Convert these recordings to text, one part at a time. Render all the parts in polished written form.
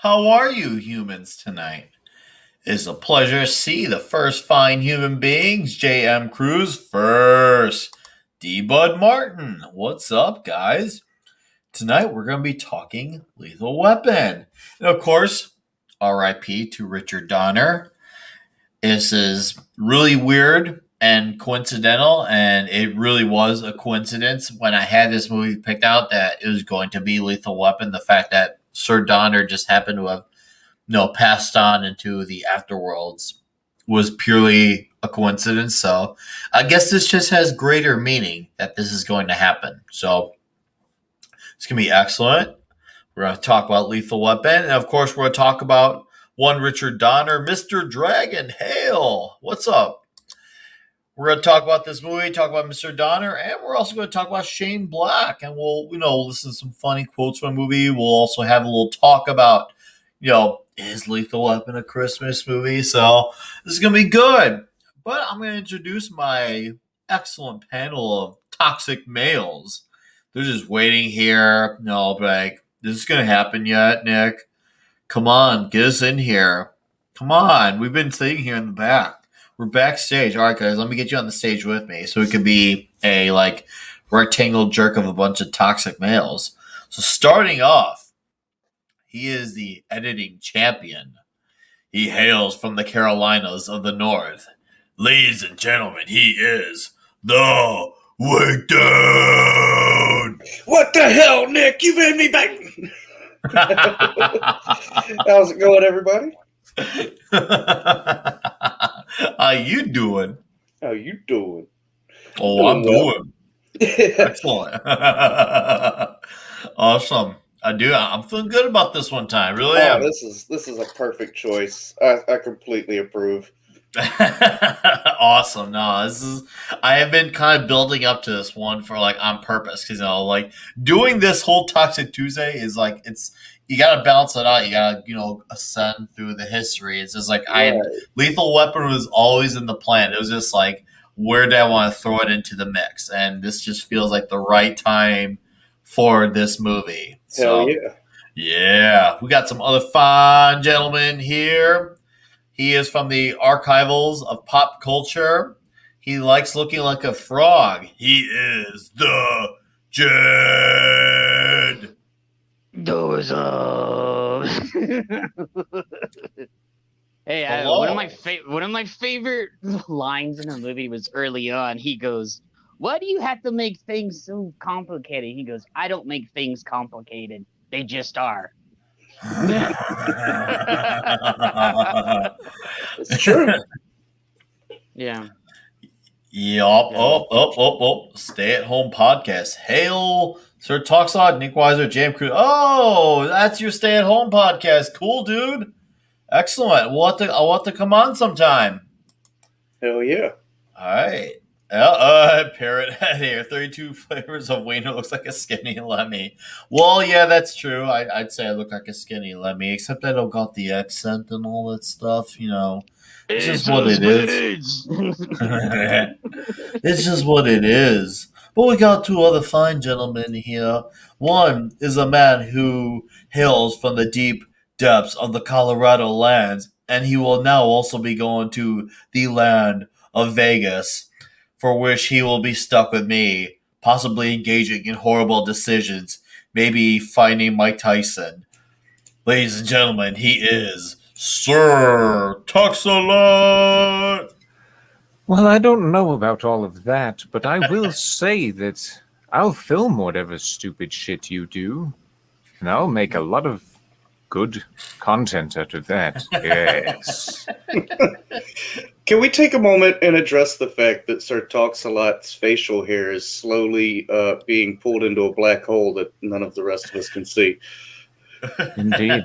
How are you humans tonight? It's a pleasure to see the first fine human beings, J.M. Cruz first. D. Bud Martin, what's up, guys? Tonight we're going to be talking Lethal Weapon. And of course, RIP to Richard Donner. This is really weird and coincidental, and it really was a coincidence when I had this movie picked out that it was going to be Lethal Weapon. The fact that Sir Donner just happened to have passed on into the afterworlds was purely a coincidence. So I guess this just has greater meaning that this is going to happen. So it's going to be excellent. We're going to talk about Lethal Weapon. And of course, we're going to talk about one Richard Donner, Mr. Dragon Hale. What's up? We're going to talk about this movie, talk about Mr. Donner, and we're also going to talk about Shane Black. And we'll, listen to some funny quotes from the movie. We'll also have a little talk about, is Lethal Weapon a Christmas movie? So this is going to be good. But I'm going to introduce my excellent panel of toxic males. They're just waiting here. Like, this is going to happen yet, Nick? Come on, get us in here. Come on, we've been sitting here in the back. We're backstage. All right, guys, let me get you on the stage with me so it could be a, rectangle jerk of a bunch of toxic males. So starting off, he is the editing champion. He hails from the Carolinas of the North. Ladies and gentlemen, he is the Wakedown. What the hell, Nick? You've had me back. How's it going, everybody? How you doing? How you doing? Oh, I'm doing. Excellent. Awesome. I'm feeling good about this one time. Really am. This is a perfect choice. I completely approve. Awesome. No, I have been kind of building up to this one for on purpose because doing this whole Toxic Tuesday is you got to balance it out. You got to ascend through the history. It's just Lethal Weapon was always in the plan. It was just where did I want to throw it into the mix, and this just feels like the right time for this movie. Hell yeah. Yeah, we got some other fine gentlemen here. He is from the archivals of pop culture. He likes looking like a frog. He is the Jed. Doors up. Hey, one of my favorite lines in the movie was early on. He goes, "Why do you have to make things so complicated?" He goes, "I don't make things complicated. They just are." It's true. Yeah. Yup. Oh. Stay at home podcast. Hail, Sir Toxod, Nick Weiser, Jam Crew. Oh, that's your stay at home podcast. Cool, dude. Excellent. I'll have to come on sometime. Hell yeah. All right. Parrot Head here. 32 flavors of wiener looks like a skinny Lemmy. Well, yeah, that's true. I'd say I look like a skinny Lemmy, except I don't got the accent and all that stuff. It's just what it is. It's just what it is. But we got two other fine gentlemen here. One is a man who hails from the deep depths of the Colorado lands, and he will now also be going to the land of Vegas, for which he will be stuck with me, possibly engaging in horrible decisions, maybe fighting Mike Tyson. Ladies and gentlemen, he is Sir Tuxalot. Well, I don't know about all of that, but I will say that I'll film whatever stupid shit you do, and I'll make a lot of good content out of that. Yes. Can we take a moment and address the fact that Sir Toxalot's facial hair is slowly being pulled into a black hole that none of the rest of us can see? Indeed.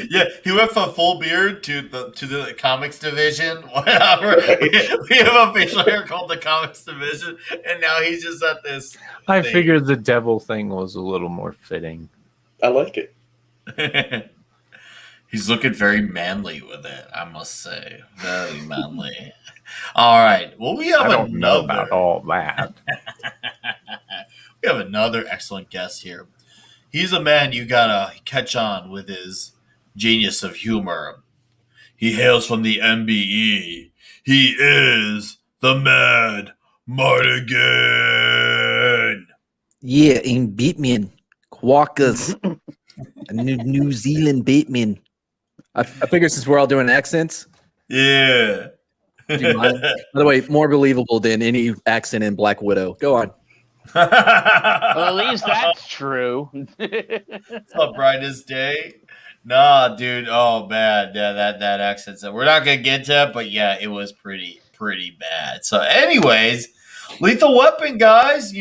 Yeah, he went from full beard to the comics division. Whatever. We have a facial hair called the comics division, and now he's just at this. I figured the devil thing was a little more fitting. I like it. He's looking very manly with it, I must say. Very manly. All right. Well, we have I don't know about all that. We have another excellent guest here. He's a man you gotta catch on with his genius of humor. He hails from the MBE. He is the Mad Mardigan. Yeah, in Batman, Quackers, New Zealand Batman. I figure since we're all doing accents, Yeah. do you mind? By the way, more believable than any accent in Black Widow. Go on. Well, at least that's true. What's up, brightest day? Nah, dude. Oh man, yeah, that accent. So we're not gonna get to it, but yeah, it was pretty bad. So, anyways, Lethal Weapon, guys.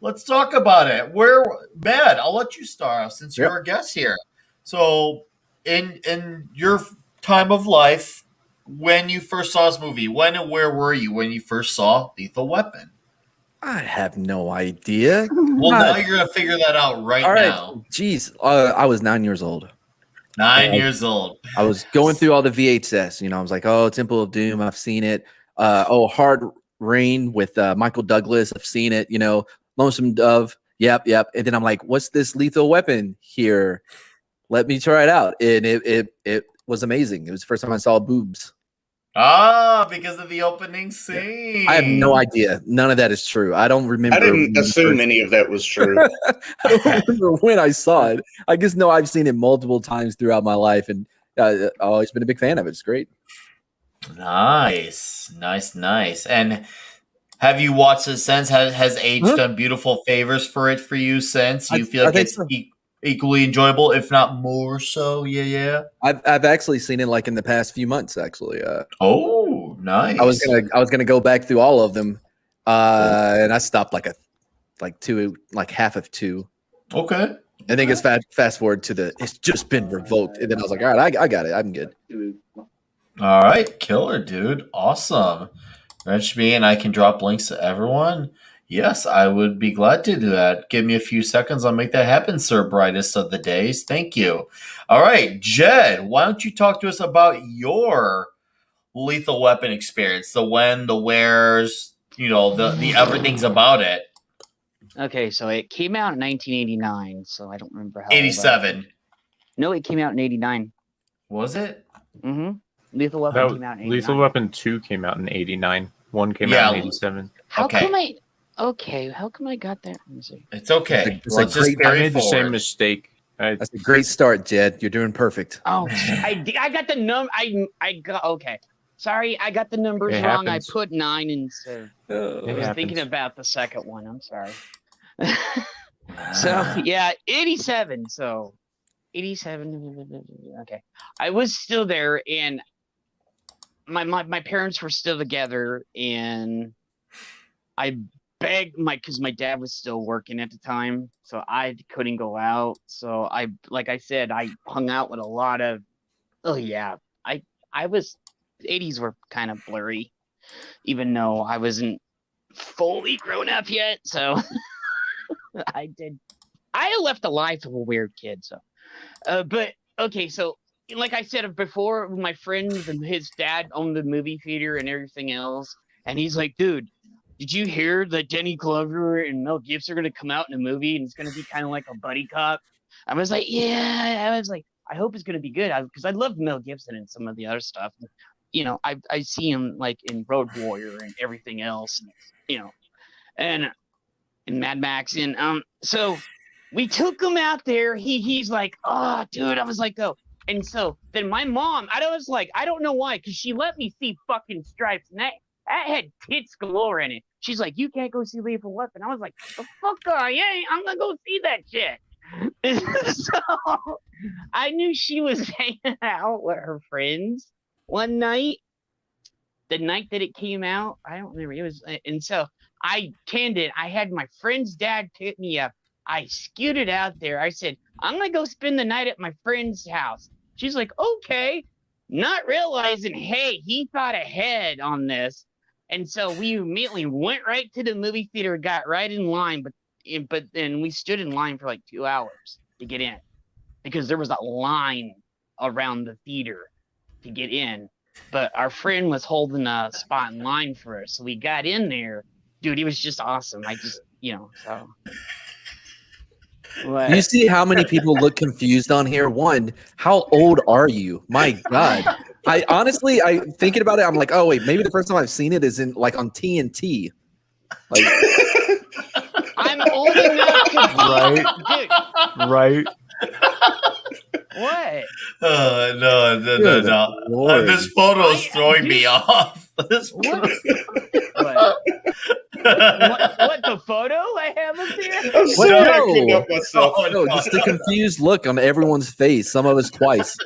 Let's talk about it. Matt, I'll let you start since you're our guest here. So, in your time of life, when you first saw this movie, when and where were you when you first saw Lethal Weapon? I have no idea. Well, now you're gonna figure that out All right. now. Jeez, I was 9 years old. 9 years old. I was going through all the VHS. I was like, oh, Temple of Doom, I've seen it. Hard Rain with Michael Douglas, I've seen it. Lonesome Dove, yep. And then I'm like, what's this Lethal Weapon here? Let me try it out. And it was amazing. It was the first time I saw boobs. Because of the opening scene. I have no idea. None of that is true. I don't remember. I didn't assume any of that was true. I don't remember when I saw it. I just know I've seen it multiple times throughout my life, and I've always been a big fan of it. It's great. Nice. And have you watched it since? Has age done beautiful favors for you since? You feel like it's equally enjoyable, if not more so? Yeah. I've actually seen it like in the past few months. Actually, oh, nice. I was gonna go back through all of them, and I stopped like half of 2. Okay. I think it's fast forward to it's just been revoked, and then I was like, all right, I got it. I'm good. All right, killer, dude. Awesome. Mention me and I can drop links to everyone. Yes, I would be glad to do that. Give me a few seconds. I'll make that happen, sir. Brightest of the days. Thank you. All right, Jed, why don't you talk to us about your Lethal Weapon experience? The when, the where's, the everything's about it. Okay, so it came out in 1989, so I don't remember how. 87. No, it came out in 89. Was it? Mm-hmm. Lethal Weapon came out in 89. Lethal Weapon 2 came out in 89. 1 came out in 87. How come I got that? Let me see. It's okay. It's I made the same mistake. That's a great start, Jed. You're doing perfect. Oh, I got the number. I got okay. Sorry, I got the numbers wrong. I put 9 instead. I was thinking about the second one. I'm sorry. So yeah, 87. So 87. Okay, I was still there, and my parents were still together, and I begged because my dad was still working at the time, so I couldn't go out. So like I said, I hung out with a lot of. Oh yeah, I was. 80s were kind of blurry, even though I wasn't fully grown up yet. So I left a life of a weird kid. So, but okay. So like I said before, my friends and his dad owned the movie theater and everything else. And he's like, dude, did you hear that Danny Glover and Mel Gibson are going to come out in a movie and it's going to be kind of like a buddy cop? I was like, yeah. I was like, I hope it's going to be good because I love Mel Gibson and some of the other stuff. I see him like in Road Warrior and everything else, and in Mad Max. And so we took him out there. He's like, oh, dude. I was like, go. And so then my mom, I was like, I don't know why, because she let me see fucking Stripes, and that had tits galore in it. She's like, you can't go see Lethal Weapon. I was like, the fuck are you? I'm gonna go see that shit. So I knew she was hanging out with her friends. One night, the night that it came out, I don't remember. It was, and so I canned it. I had my friend's dad pick me up. I scooted out there. I said, I'm going to go spend the night at my friend's house. She's like, okay, not realizing, hey, he thought ahead on this. And so we immediately went right to the movie theater, got right in line, but then we stood in line for like 2 hours to get in because there was a line around the theater to get in, but our friend was holding a spot in line for us, so we got in there. Dude, he was just awesome. I just, so What? Do you see how many people look confused on here? One, how old are you? My God. I honestly, thinking about it, I'm like, oh wait, maybe the first time I've seen it is in like on TNT. Like, I'm old enough to Right. dude. Right. What? No. Good Lord. This photo is throwing me dude. off. This What? What? The photo I have up there? I'm What? sorry, I No. couldn't help myself. Oh, No, just the confused look on everyone's face. Some of us twice.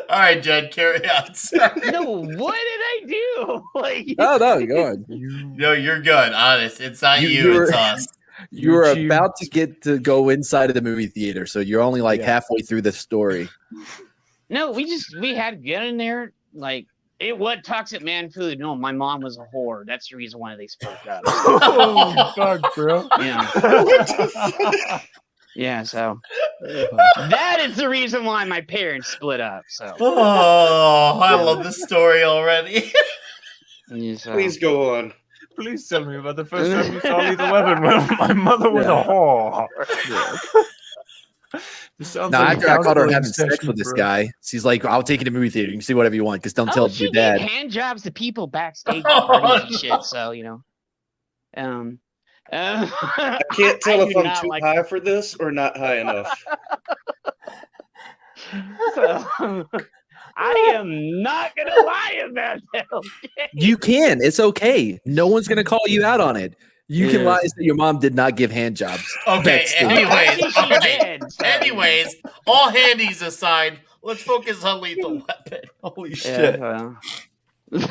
All right, Jed, carry on. Sir. No, what did I do? Like, Oh no, go on. No, you're good. Honest, it's not you, it's us. You were You about to get to go inside of the movie theater, so you're only like Yeah. halfway through the story. no, we had to get in there. Like, it what toxic man food? No, my mom was a whore. That's the reason why they spoke up. Oh, fuck, bro. Yeah, yeah. So that is the reason why my parents split up. So, Oh, I love this story already. yeah, so. Please go on. Please tell me about the first time you saw Lethal Weapon when my mother was a whore. This sounds Now, like after a I caught her counseling having sex session, with this bro. guy, she's like, "I'll take you to the movie theater. You can see whatever you want, just don't tell she your dad." gave hand jobs to people backstage at Oh, parties and no. shit. So you know, I can't tell if do I'm not too like- high for this or not high enough. So, I am not gonna lie about that. Okay? You can. It's okay. No one's gonna call you out on it. You can Yeah. lie and say your mom did not give hand jobs. Okay, Backstage. anyways, Actually, she all right. did, so, Anyways, all handies aside, let's focus on Lethal Weapon. Holy shit. Yeah, well.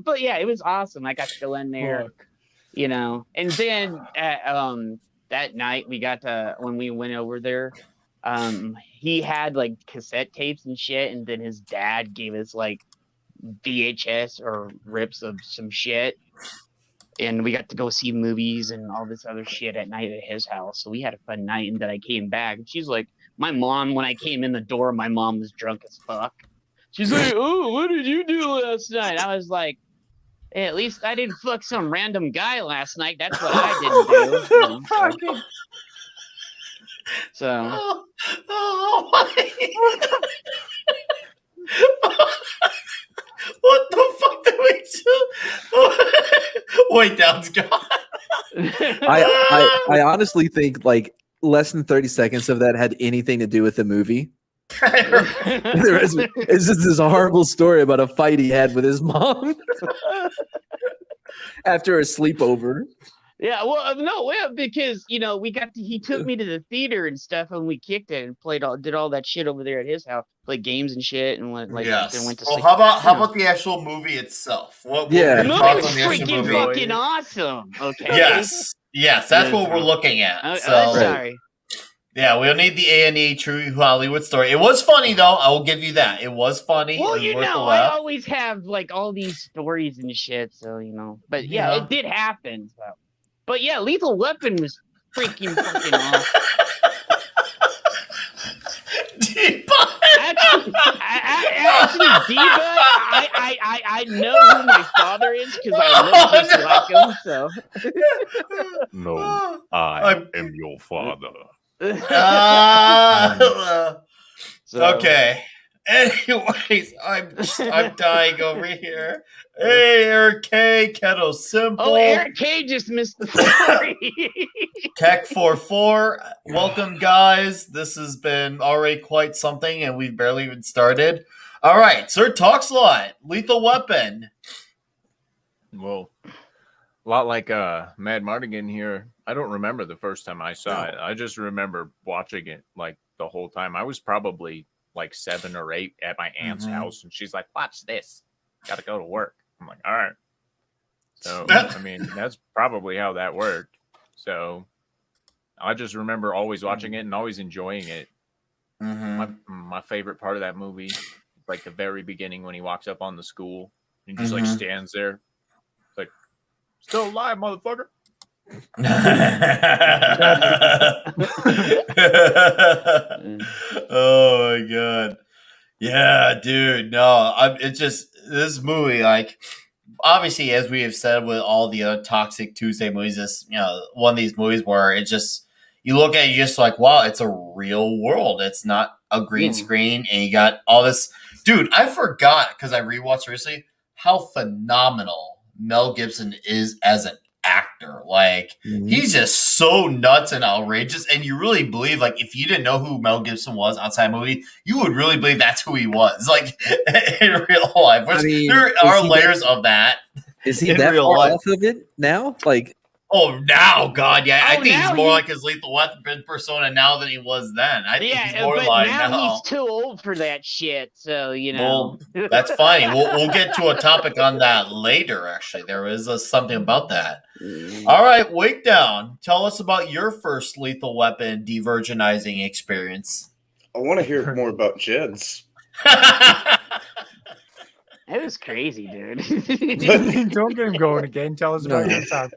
But yeah, it was awesome. I got to go in there, you know, and then that night we got to when we went over there. He had like cassette tapes and shit, and then his dad gave us like VHS or rips of some shit, and we got to go see movies and all this other shit at night at his house. So we had a fun night, and then I came back, and she's like, my mom, when I came in the door, my mom was drunk as fuck. She's like, oh, what did you do last night? I was like, hey, at least I didn't fuck some random guy last night. That's what I didn't do. You know, so. Oh my. What the fuck did we do? Wait, that's gone. I honestly think like less than 30 seconds of that had anything to do with the movie. It's just this horrible story about a fight he had with his mom after a sleepover. Yeah, well, no, yeah, because you know he took me to the theater and stuff, and we kicked it and did all that shit over there at his house, played games and shit, and went Yes. then went to Well, sleep. how about the actual movie itself? What Yeah. were The your movie thoughts was on the actual freaking movie? fucking awesome. Okay. Yes, that's what we're looking at. So Sorry. yeah, we'll need the A&E True Hollywood story. It was funny though. I will give you that. It was funny. Well, It was you worth the know, I laugh. always have like all these stories and shit, so you know. But yeah, Yeah. it did happen. So. But yeah, Lethal Weapon was freaking fucking awesome. Actually, D-Bud, I know who my father is because I look just like him. So No, I'm- am your father. So- Okay. Anyways, I'm dying over here. Hey, Eric K, Kettle Simple, Oh, Eric K just missed the story. Tech44. Welcome, guys. This has been already quite something, and we've barely even started. All right, Sir Talks a lot. Lethal Weapon. Well, a lot like Mad Mardigan here. I don't remember the first time I saw it. I just remember watching it like the whole time. I was probably like 7 or 8 at my aunt's Mhm. house, and she's like, "Watch this. Got to go to work." I'm like, "All right." So I mean, that's probably how that worked. So I just remember always watching it and always enjoying it. My favorite part of that movie, like the very beginning when he walks up on the school and just like Mhm. stands there, like, "Still alive, motherfucker." Oh my god. Yeah, dude. No, it's just this movie, like obviously, as we have said with all the other Toxic Tuesday movies, this one of these movies where it just you look at it, you're just like, wow, it's a real world. It's not a green screen, and you got all this. Dude, I forgot because I rewatched recently how phenomenal Mel Gibson is as an actor. Like he's just so nuts and outrageous, and you really believe, like, if you didn't know who Mel Gibson was outside the movie, you would really believe that's who he was, like in real life. Which there are layers of that. Is he that far off of it now? Like, oh, now, God, yeah, I think he's more like his Lethal Weapon persona now than he was then. I think he's more like now he's too old for that shit. So Well, that's funny. We'll get to a topic on that later. Actually, there is something about that. All right, Wake Down. Tell us about your first Lethal Weapon de-virginizing experience. I want to hear more about Jed's. It was crazy, dude. Don't get him going again. Tell us about your time.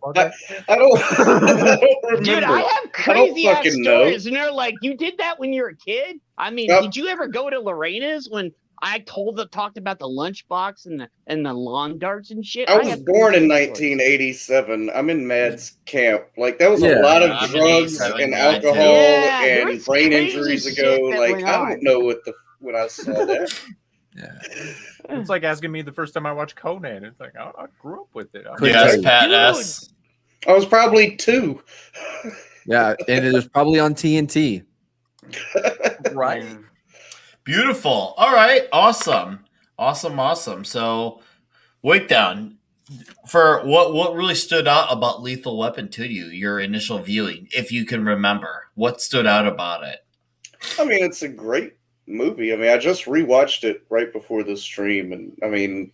I don't remember. Dude, I have crazy ass stories, and they're like, "You did that when you were a kid?" I mean, did you ever go to Lorena's when I talked about the lunchbox and the lawn darts and shit? I was born in 1987. I'm in Mad's camp. Like that was a lot of drugs and alcohol and brain injuries ago. Like I don't know when I saw that. Yeah. It's like asking me the first time I watched Conan. It's like I grew up with it. Yes, Pat S. I was probably 2. Yeah, and it was probably on TNT. Right. Beautiful. All right. Awesome. So, Wake Down. For what really stood out about Lethal Weapon to you, your initial viewing, if you can remember, what stood out about it? I mean, it's a great movie. I mean, I just rewatched it right before the stream, and I mean,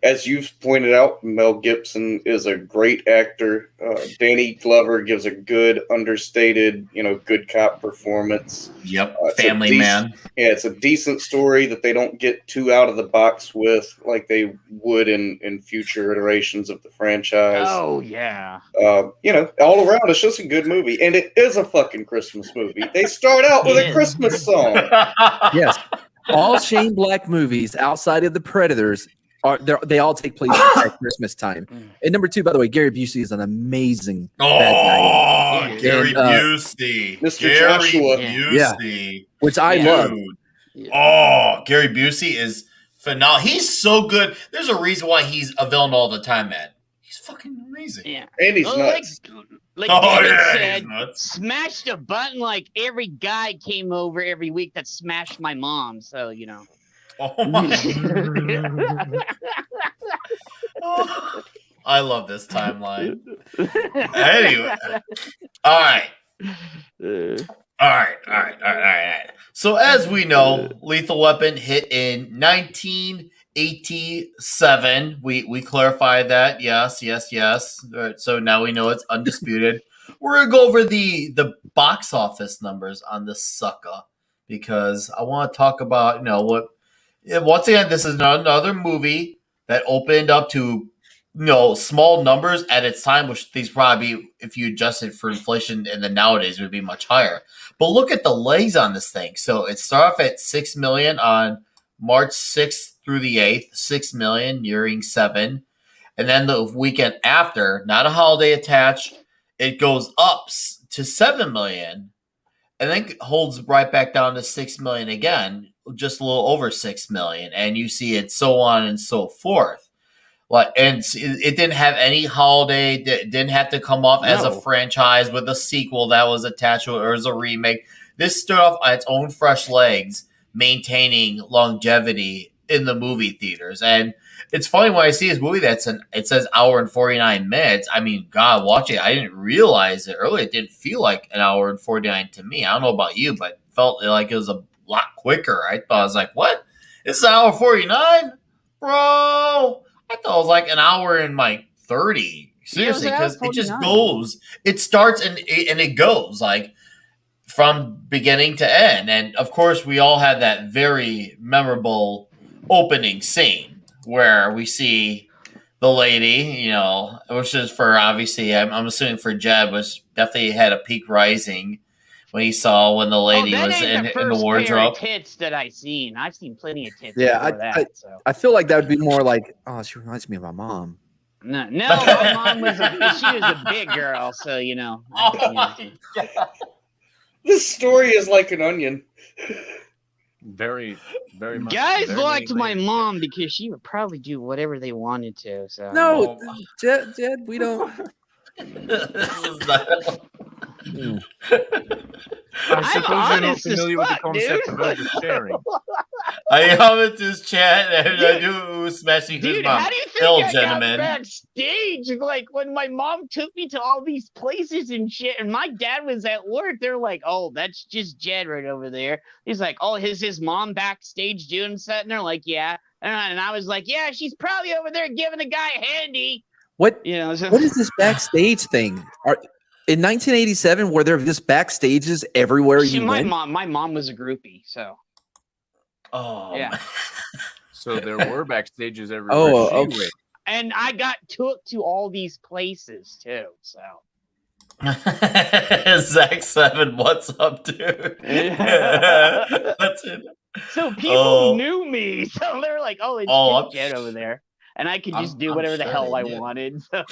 as you've pointed out, Mel Gibson is a great actor. Danny Glover gives a good, understated, good cop performance. Yep, family man. Yeah, it's a decent story that they don't get too out of the box with, like they would in future iterations of the franchise. Oh yeah. All around, it's just a good movie, and it is a fucking Christmas movie. They start out with a Christmas song. Yes, all Shane Black movies outside of the Predators they all take place at Christmas time. And number 2, by the way, Gary Busey is an amazing bad guy. Gary Busey, Mr. Joshua Busey, which I love. Oh, Gary Busey is phenomenal. He's so good. There's a reason why he's a villain all the time, man. He's fucking amazing. Yeah, and he's nuts. Like David said, smashed a button like every guy came over every week that smashed my mom. So, Oh my. I love this timeline. Anyway. All right. So as we know, Lethal Weapon hit in 1987. We clarified that. Yes. So now we know it's undisputed. We're gonna go over the box office numbers on this sucker because I want to talk about what. Once again, this is another movie that opened up to small numbers at its time, which these probably, if you adjusted for inflation in the nowadays, would be much higher. But look at the legs on this thing. So it started off at 6 million on March 6th through the 8th, 6 million, nearing 7. And then the weekend after, not a holiday attached, it goes up to 7 million and then holds right back down to 6 million again, just a little over 6 million. And you see it so on and so forth. And it didn't have any holiday. It didn't have to come off as a franchise with a sequel that was attached to it or as a remake. This stood off on its own fresh legs, maintaining longevity in the movie theaters. And it's funny when I see this movie it says hour and 49 minutes. I mean, God, watching it, I didn't realize it earlier. It didn't feel like an hour and 49 to me. I don't know about you, but it felt like it was a lot quicker. I was like, what? It's an hour 49? Bro, I thought it was like an hour and like 30. Seriously, because it just goes. It starts and it goes like from beginning to end. And of course, we all had that very memorable opening scene where we see the lady, which is for obviously, I'm assuming for Jed, was definitely had a peak rising when he saw when the lady was in the wardrobe. Tits that I've seen plenty of tits. Yeah, I feel like that would be more like, oh, she reminds me of my mom. No, my mom was she was a big girl, so you know. Oh my God. This story is like an onion. Very, very much. Guys very liked many my layers. mom because she would probably do whatever they wanted to. So No, Jed, we don't. This is not- I suppose you're not honest as familiar with the fuck, concept dude. of oversharing. I comment this chat and I do smashing his Dude, mom. how do you think Hill, I gentlemen. got backstage? Like when my mom took me to all these places and shit, and my dad was at work. They're like, "Oh, that's just Jed right over there." He's like, "Oh, is his mom backstage doing something?" They're like, "Yeah," and I was like, "Yeah, she's probably over there giving a guy a handy." What? You know, so- What is this backstage thing? In 1987, were there just backstages everywhere you my went? mom was a groupie, so Oh, Yeah. man. So there were backstages everywhere. Oh, she okay. went. and I got took to all these places too. So Zach 7, what's up, dude? That's it. so people Oh. knew me, so they were like, "Oh, it's Oh, just Jed over there," and I could just do I'm whatever the sure hell they I did. wanted. So.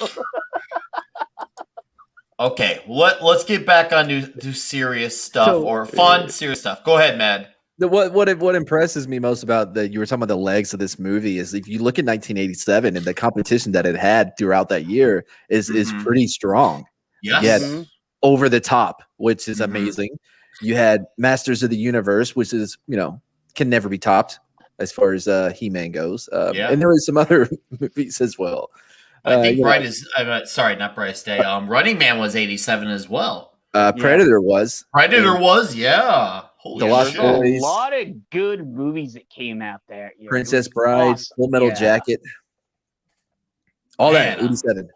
Okay, let's get back on to serious stuff So- or fun, serious stuff. Go ahead, Mad. What impresses me most about you were talking about the legs of this movie is if you look at 1987 and the competition that it had throughout that year is Mhm. pretty strong. Yes. Yeah. Mhm. Over the top, which is Mhm. amazing. You had Masters of the Universe, which is can never be topped as far as He-Man goes. Yeah. And there was some other movies as well. I think you know, Brightest, sorry, not Brightest Day. Running Man was 87 as well. Predator was. Predator And was, yeah. Holy The Lost shit. There's Boys. a lot of good movies that came out that year. It Princess was Bride, awesome. Full Metal Yeah. Jacket. All that, Man, 87.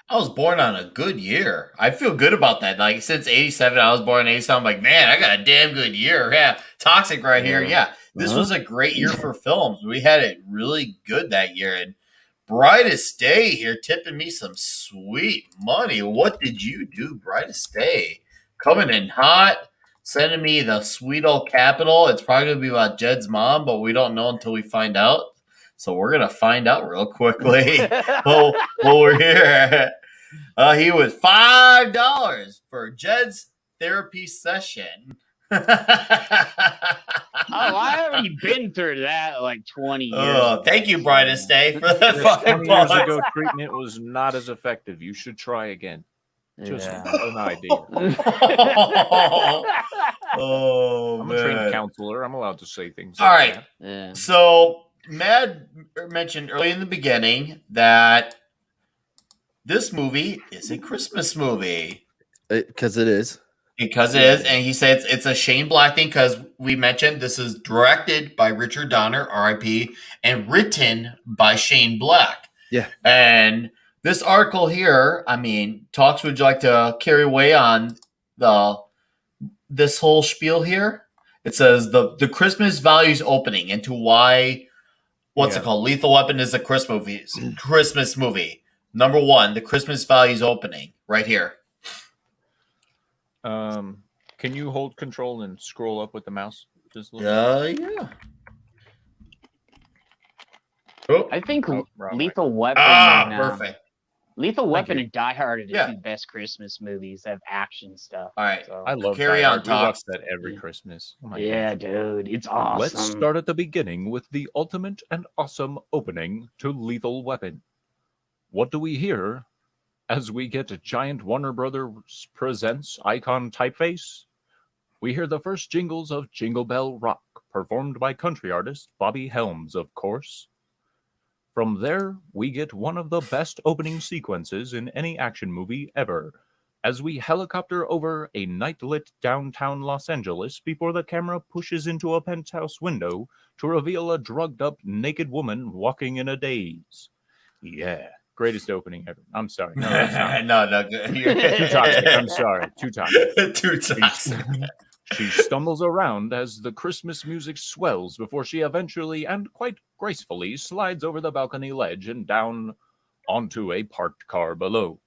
I was born on a good year. I feel good about that. Like since 87, I was born in 87. I'm like, man, I got a damn good year. Yeah. Toxic right here. Yeah. This Uh-huh. was a great year for films. We had it really good that year. And Brightest Day here tipping me some sweet money. What did you do, Brightest Day? Coming in hot, sending me the sweet old capital. It's probably going to be about Jed's mom, but we don't know until we find out. So we're going to find out real quickly. While we're here. He was $5 for Jed's therapy session. Oh, I already been through that like 20 years. Oh, ago. thank you, Brightest Day, for the Yes, 20 years $5. ago, treatment was not as effective. You should try again. Just Yeah. an idea. Oh, I'm a trained man. counselor. I'm allowed to say things. All like right. that. Yeah. So, Mad mentioned early in the beginning that this movie is a Christmas movie. Because it is. Because it is, and he said it's a Shane Black thing because we mentioned this is directed by Richard Donner, R.I.P., and written by Shane Black. Yeah. And this article here, I mean, Talks, would you like to carry away on this whole spiel here? It says the Christmas values opening into why what's it called? Lethal Weapon is a Christmas movie. Number one, the Christmas values opening right here. Can you hold control and scroll up with the mouse? Just a little Yeah. Oh, I think Oh, wrong way. Lethal Weapon. and, perfect. Lethal Weapon you. and Die Hard are the Yeah. two best Christmas movies that have action stuff. All right. So, I love Carry Die on, Hard. We watch Talks. that every Christmas. Oh my yeah, God. dude, it's awesome. Let's start at the beginning with the ultimate and awesome opening to Lethal Weapon. What do we hear as we get a giant Warner Brothers Presents icon typeface? We hear the first jingles of Jingle Bell Rock, performed by country artist Bobby Helms, of course. From there, we get one of the best opening sequences in any action movie ever, as we helicopter over a night-lit downtown Los Angeles before the camera pushes into a penthouse window to reveal a drugged-up naked woman walking in a daze. Yeah, greatest opening ever. I'm sorry. No, that's not. no, good. Too toxic. I'm sorry. Too toxic. Too toxic. She stumbles around as the Christmas music swells before she eventually and quite gracefully slides over the balcony ledge and down onto a parked car below.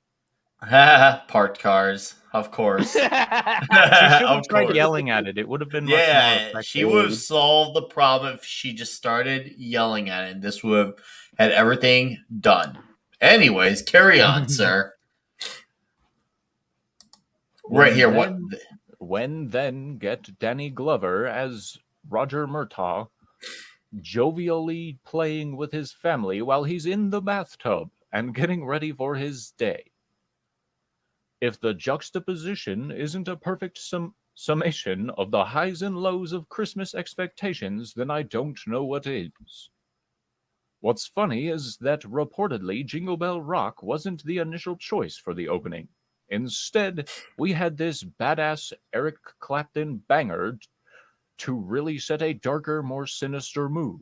Parked cars, of course. She should Of have tried course. yelling at it. It would have been much more Yeah, effective. she would have solved the problem if she just started yelling at it, and this would have had everything done. Anyways, carry on, sir. Right here. When then get Danny Glover as Roger Murtaugh, jovially playing with his family while he's in the bathtub and getting ready for his day. If the juxtaposition isn't a perfect summation of the highs and lows of Christmas expectations, then I don't know what is. What's funny is that reportedly Jingle Bell Rock wasn't the initial choice for the opening. Instead, we had this badass Eric Clapton banger to really set a darker, more sinister mood.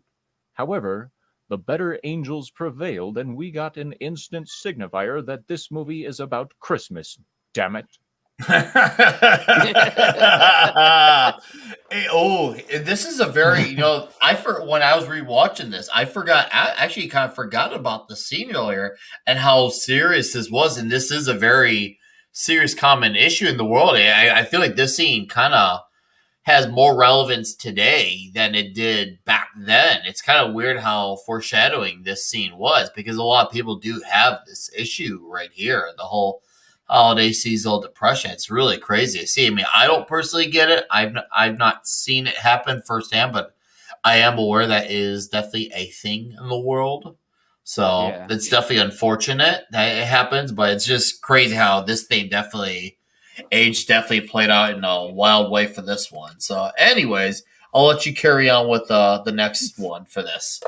However, the better angels prevailed, and we got an instant signifier that this movie is about Christmas. Damn it. Oh, this is a very, when I was rewatching this, I actually kind of forgot about the scene earlier and how serious this was. And this is a very serious common issue in the world. I feel like this scene kind of has more relevance today than it did back then. It's kind of weird how foreshadowing this scene was, because a lot of people do have this issue right here, the whole holiday seasonal depression. It's really crazy to see. I mean, I don't personally get it. I've not seen it happen firsthand, but I am aware that is definitely a thing in the world. So it's definitely unfortunate that it happens, but it's just crazy how this thing age definitely played out in a wild way for this one. So anyways, I'll let you carry on with the next one for this.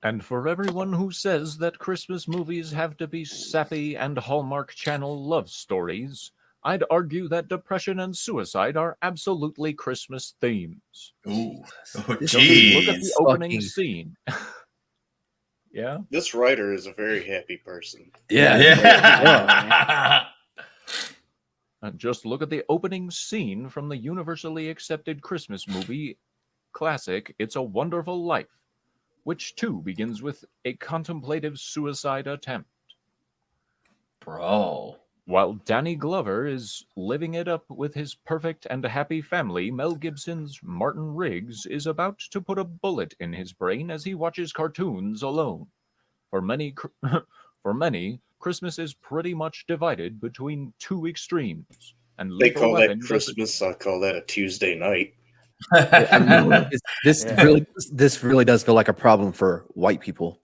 And for everyone who says that Christmas movies have to be sappy and Hallmark Channel love stories, I'd argue that depression and suicide are absolutely Christmas themes. Ooh. Jeez. Look at the opening scene. Yeah? This writer is a very happy person. Yeah. Just look at the opening scene from the universally accepted Christmas movie classic, It's a Wonderful Life, which too begins with a contemplative suicide attempt. Bro. While Danny Glover is living it up with his perfect and happy family, Mel Gibson's Martin Riggs is about to put a bullet in his brain as he watches cartoons alone. For many, Christmas is pretty much divided between two extremes. And they call that Christmas. I call that a Tuesday night. This really does feel like a problem for white people.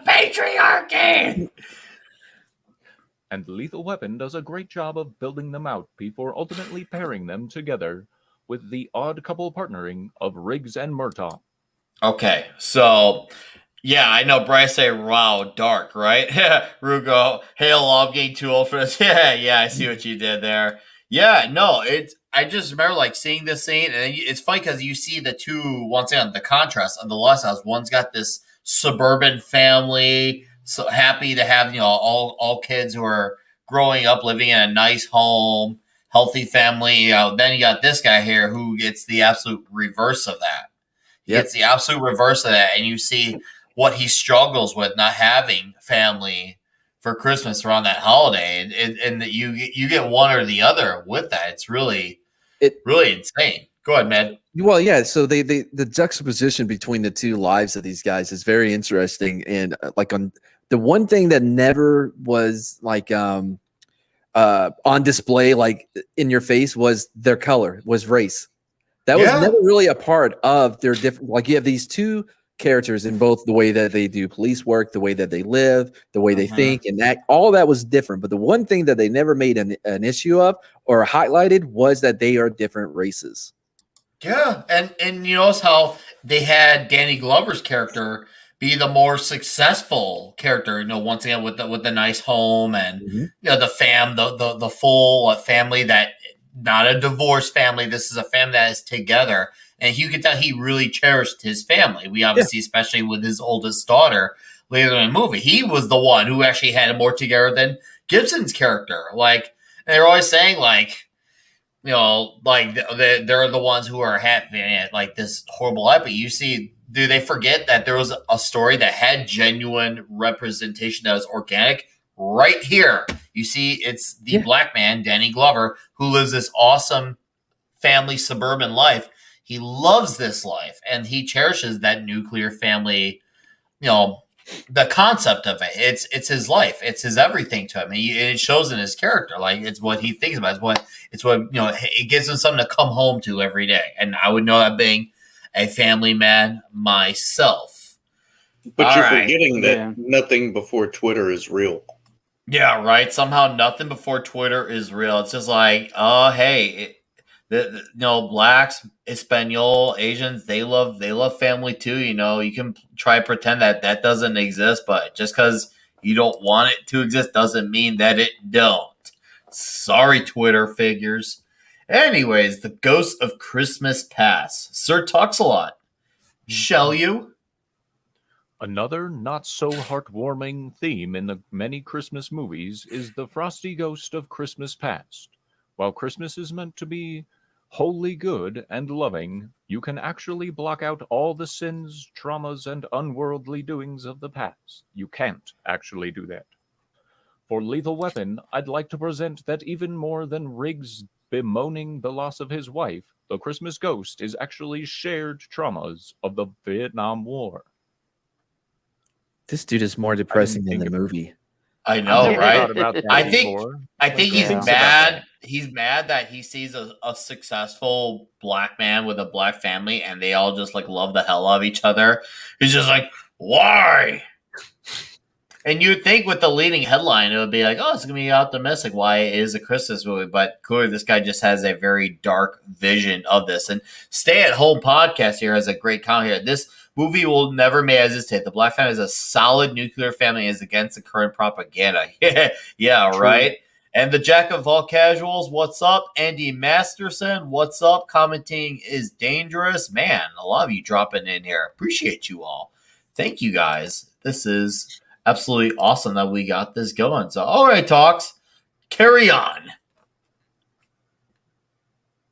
Patriarchy. And Lethal Weapon does a great job of building them out before ultimately pairing them together with the odd couple partnering of Riggs and Murtaugh. Okay, so yeah, I know Bryce say, wow, dark, right? Rugo, Halo, I'm getting too old for this. Yeah, I see what you did there. Yeah, no, I just remember seeing this scene, and it's funny because you see the two, once again, the contrast of the Lost House. One's got this suburban family, so happy to have, all kids who are growing up living in a nice home, healthy family. Then you got this guy here who gets the absolute reverse of that. It's the absolute reverse of that, and you see what he struggles with, not having family for Christmas around that holiday, and that you get one or the other with that. It's really insane. Go ahead, man. Well, yeah. So the juxtaposition between the two lives of these guys is very interesting, and on the one thing that never was on display, in your face, was their color, was race. That was never really a part of their different. You have these two characters in both the way that they do police work, the way that they live, the way they think and act. All that was different. But the one thing that they never made an issue of or highlighted was that they are different races. Yeah, and you notice how they had Danny Glover's character be the more successful character. Once again with the nice home and the full family, that not a divorced family. This is a family that is together. And you could tell he really cherished his family. We obviously, especially with his oldest daughter later in the movie, he was the one who actually had it more together than Gibson's character. They're always saying, they're the ones who are having this horrible life. But you see, do they forget that there was a story that had genuine representation that was organic? Right here, you see, it's the black man, Danny Glover, who lives this awesome family suburban life. he loves this life and he cherishes that nuclear family, the concept of it. It's his life. It's his everything to him. It shows in his character. Like, it's what he thinks about. It's what it gives him something to come home to every day. And I would know that being a family man myself. But you're forgetting that nothing before Twitter is real. Yeah, right. Somehow nothing before Twitter is real. It's just like, hey, blacks, Espanol, Asians, they love family too. You can try to pretend that doesn't exist, but just because you don't want it to exist doesn't mean that it don't. Sorry, Twitter figures. Anyways, the Ghost of Christmas Past. Sir Talks-A-Lot. Shall you? Another not-so-heartwarming theme in the many Christmas movies is the frosty ghost of Christmas past. While Christmas is meant to be wholly good and loving, you can actually block out all the sins, traumas, and unworldly doings of the past. You can't actually do that. For Lethal Weapon, I'd like to present that even more than Riggs bemoaning the loss of his wife, the Christmas ghost is actually shared traumas of the Vietnam War. This dude is more depressing than the movie. I know, right? I think he's Yeah. mad. He's mad that he sees a successful black man with a black family, and they all just like love the hell out of each other. He's just like, why? And you'd think with the leading headline, it would be like, oh, it's gonna be optimistic. Why it is a Christmas movie? But clearly, this guy just has a very dark vision of this. And Stay at Home Podcast here has a great comment here. This movie will never make as his take. The black family is a solid nuclear family is against the current propaganda. Yeah, True. right. And the Jack of all casuals, what's up? Andy Masterson, what's up? Commenting is dangerous. Man, a lot of you dropping in here. Appreciate you all. Thank you guys. This is absolutely awesome that we got this going. So, all right, Talks, carry on.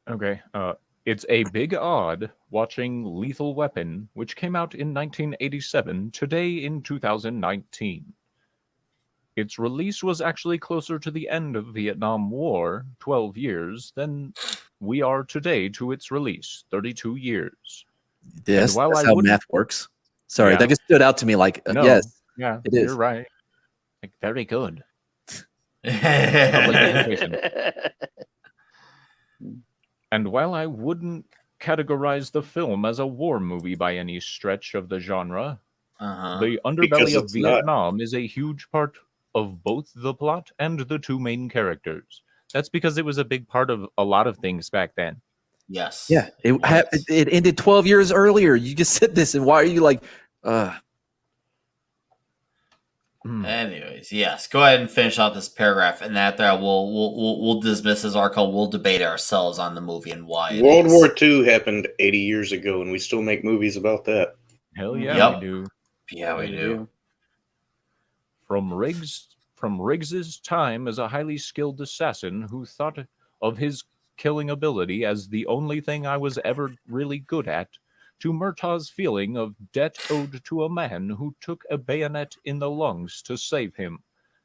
Okay, it's a big odd watching Lethal Weapon, which came out in 1987, today in 2019. Its release was actually closer to the end of Vietnam War, 12 years, than we are today to its release, 32 years. Yes, while that's I how wouldn't- math works. Sorry, Yeah. that just stood out to me like, No. yes. Yeah, It is. you're right. Like, very good. And while I wouldn't categorize the film as a war movie by any stretch of the genre, the underbelly of it's not. Vietnam is a huge part of both the plot and the two main characters. That's because it was a big part of a lot of things back then. Yes. Yeah, it ended 12 years earlier. You just said this, and why are you like, Anyways, yes. Go ahead and finish out this paragraph, and after we'll dismiss this article. We'll debate ourselves on the movie and why. World War II happened 80 years ago, and we still make movies about that. Hell yeah, Yep. we do. Yeah, we do. From Riggs's time as a highly skilled assassin who thought of his killing ability as the only thing I was ever really good at, to Murtaugh's feeling of debt owed to a man who took a bayonet in the lungs to save him,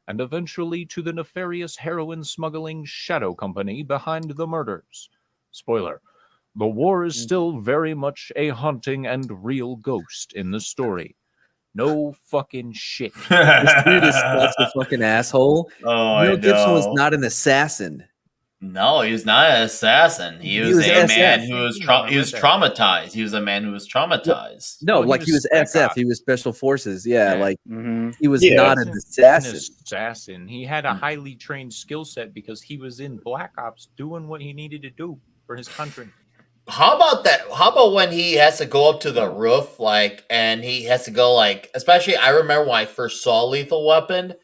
and eventually to the nefarious heroin smuggling shadow company behind the murders. Spoiler, the war is still very much a haunting and real ghost in the story. No fucking shit. this dude is such a fucking asshole. Oh, Mel I Gibson was know. not an assassin. No, he was not an assassin. He was a SF. man who was I he was read that. traumatized. He was a man who was traumatized. No, Well, like he was Spec SF. Ops. He was Special Forces. Yeah, Yeah. like Mhm. he was Yeah. not an An assassin. assassin. He had a highly trained skill set because he was in Black Ops doing what he needed to do for his country. How about that? How about when he has to go up to the roof, and he has to go, especially I remember when I first saw Lethal Weapon,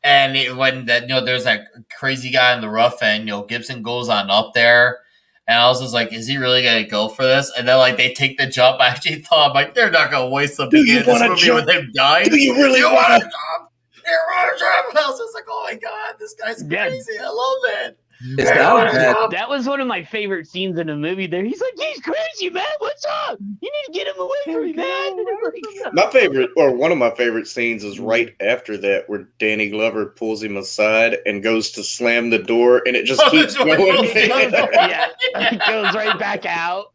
and there's that crazy guy on the roof, and Gibson goes on up there, and I was just like, is he really gonna go for this? And then they take the jump. I actually thought, they're not gonna waste the Do you beginning of this wanna movie jump? with him dying. Do you really want want to jump? You want to jump? I was just like, oh my god, this guy's Yeah. crazy. I love it. It's not a bad. That was one of my favorite scenes in the movie. There, he's like, he's crazy, man. What's up? You need to get him away from me, man. My favorite, or one of my favorite scenes, is right after that, where Danny Glover pulls him aside and goes to slam the door, and it just keeps going. It goes right back out.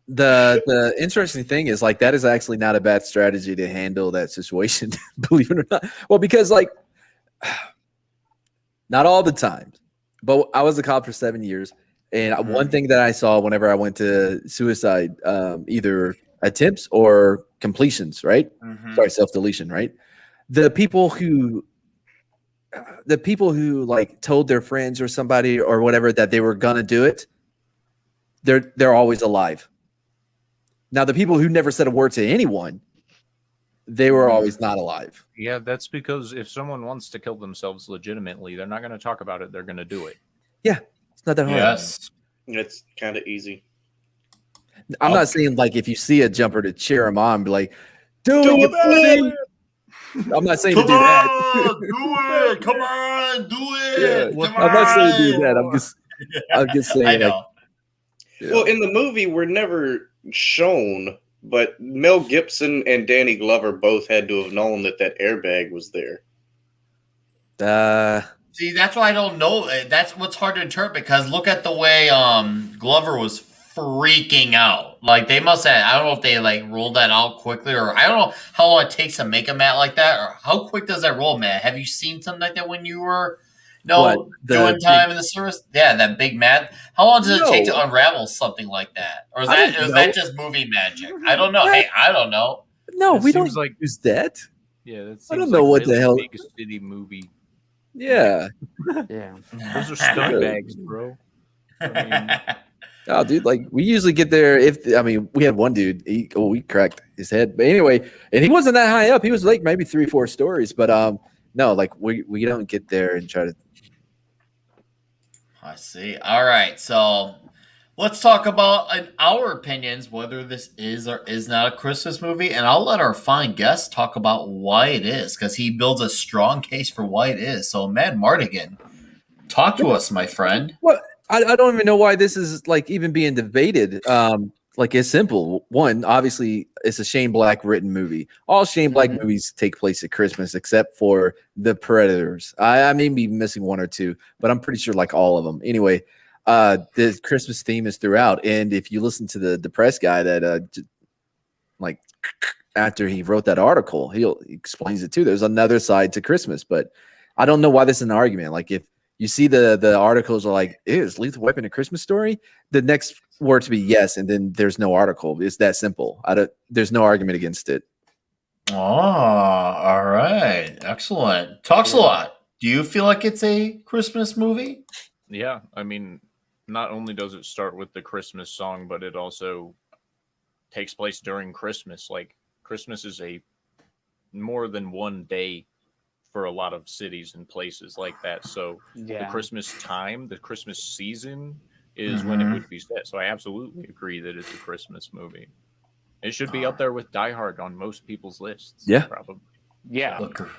The interesting thing is, like, that is actually not a bad strategy to handle that situation, believe it or not. Well, because, like, not all the time, but I was a cop for 7 years, and one thing that I saw whenever I went to suicide, either attempts or completions, right? Sorry, self-deletion, right? The people who like told their friends or somebody or whatever that they were gonna do it, they're always alive. Now, the people who never said a word to anyone, they were always not alive. Yeah, that's because if someone wants to kill themselves legitimately, they're not going to talk about it. They're going to do it. Yeah, it's not that hard. Yes. It's kind of easy. I'm not saying, like, if you see a jumper to cheer him on, be like, do it, pussy. I'm not saying to do that. Do it. Come on, do it. Yeah. I'm not saying to do that. I'm just saying, I know. like, yeah. Well, in the movie, we're never shown, but Mel Gibson and Danny Glover both had to have known that airbag was there. See, that's why I don't know. That's what's hard to interpret, because look at the way Glover was freaking out. Like, they must have, I don't know if they like rolled that out quickly, or I don't know how long it takes to make a mat like that, or how quick does that roll, man? Have you seen something like that when you were doing time in the service? Yeah, that big mat. How long does it take to unravel something like that? Or is that just movie magic? I don't know. What? Hey, I don't know. No, we don't like use that. Yeah, that I don't seems know like what the really hell. big city movie. Yeah. Yeah. Those are stunt bags, bro. I mean, Oh, dude, like, we usually get there we had one dude, we cracked his head. But anyway, and he wasn't that high up. He was like maybe 3-4 stories. But no, like, we don't get there and try to. I see. All right, so let's talk about our opinions, whether this is or is not a Christmas movie, and I'll let our fine guest talk about why it is, because he builds a strong case for why it is. So, Mad Mardigan, talk to us, my friend. Well, I don't even know why this is, like, even being debated. Like, it's simple. One, obviously, it's a Shane Black written movie. All Shane Black movies take place at Christmas, except for The Predators. I may be missing one or two, but I'm pretty sure, like, all of them. Anyway, the Christmas theme is throughout. And if you listen to the press guy that, like, after he wrote that article, he explains it too. There's another side to Christmas, but I don't know why this is an argument. Like, if you see the articles are like, is Lethal Weapon a Christmas story? The next word to be yes, and then there's no article. It's that simple. There's no argument against it. Oh, all right. Excellent. Talks a lot. Do you feel like it's a Christmas movie? yeah, I mean, not only does it start with the Christmas song, but it also takes place during Christmas. Like, Christmas is a more than one day for a lot of cities and places like that. So the Christmas time, the Christmas season is when it would be set. So I absolutely agree that it's a Christmas movie. It should be up there with Die Hard on most people's lists. Yeah. Probably. Yeah. Look,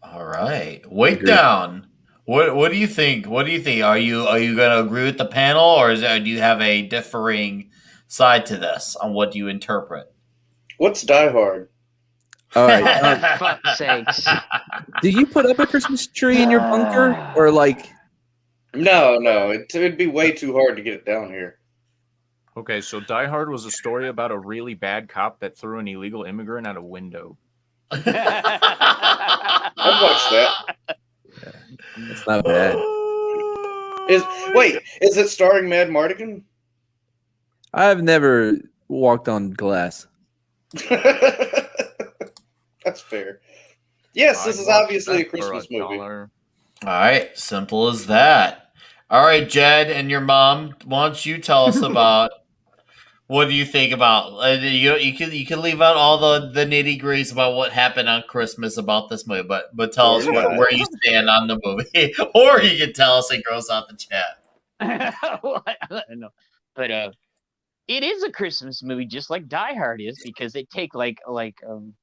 all right. Wait down. What do you think? What do you think? Are you going to agree with the panel, or do you have a differing side to this on what you interpret? What's Die Hard? All right. For fuck's sakes. Do you put up a Christmas tree in your bunker, or like? No, it'd be way too hard to get it down here. Okay, so Die Hard was a story about a really bad cop that threw an illegal immigrant out a window. I'd watch that. It's not bad. Is it starring Mad Mardigan? I've never walked on glass. That's fair. Yes, this is obviously a Christmas movie. All right, simple as that. All right, Jed and your mom, why don't you tell us about what do you think about? You can leave out all the nitty gritties about what happened on Christmas about this movie, but tell us where you stand on the movie, or you can tell us and gross out the chat. Well, I don't know, but it is a Christmas movie, just like Die Hard is, because they take like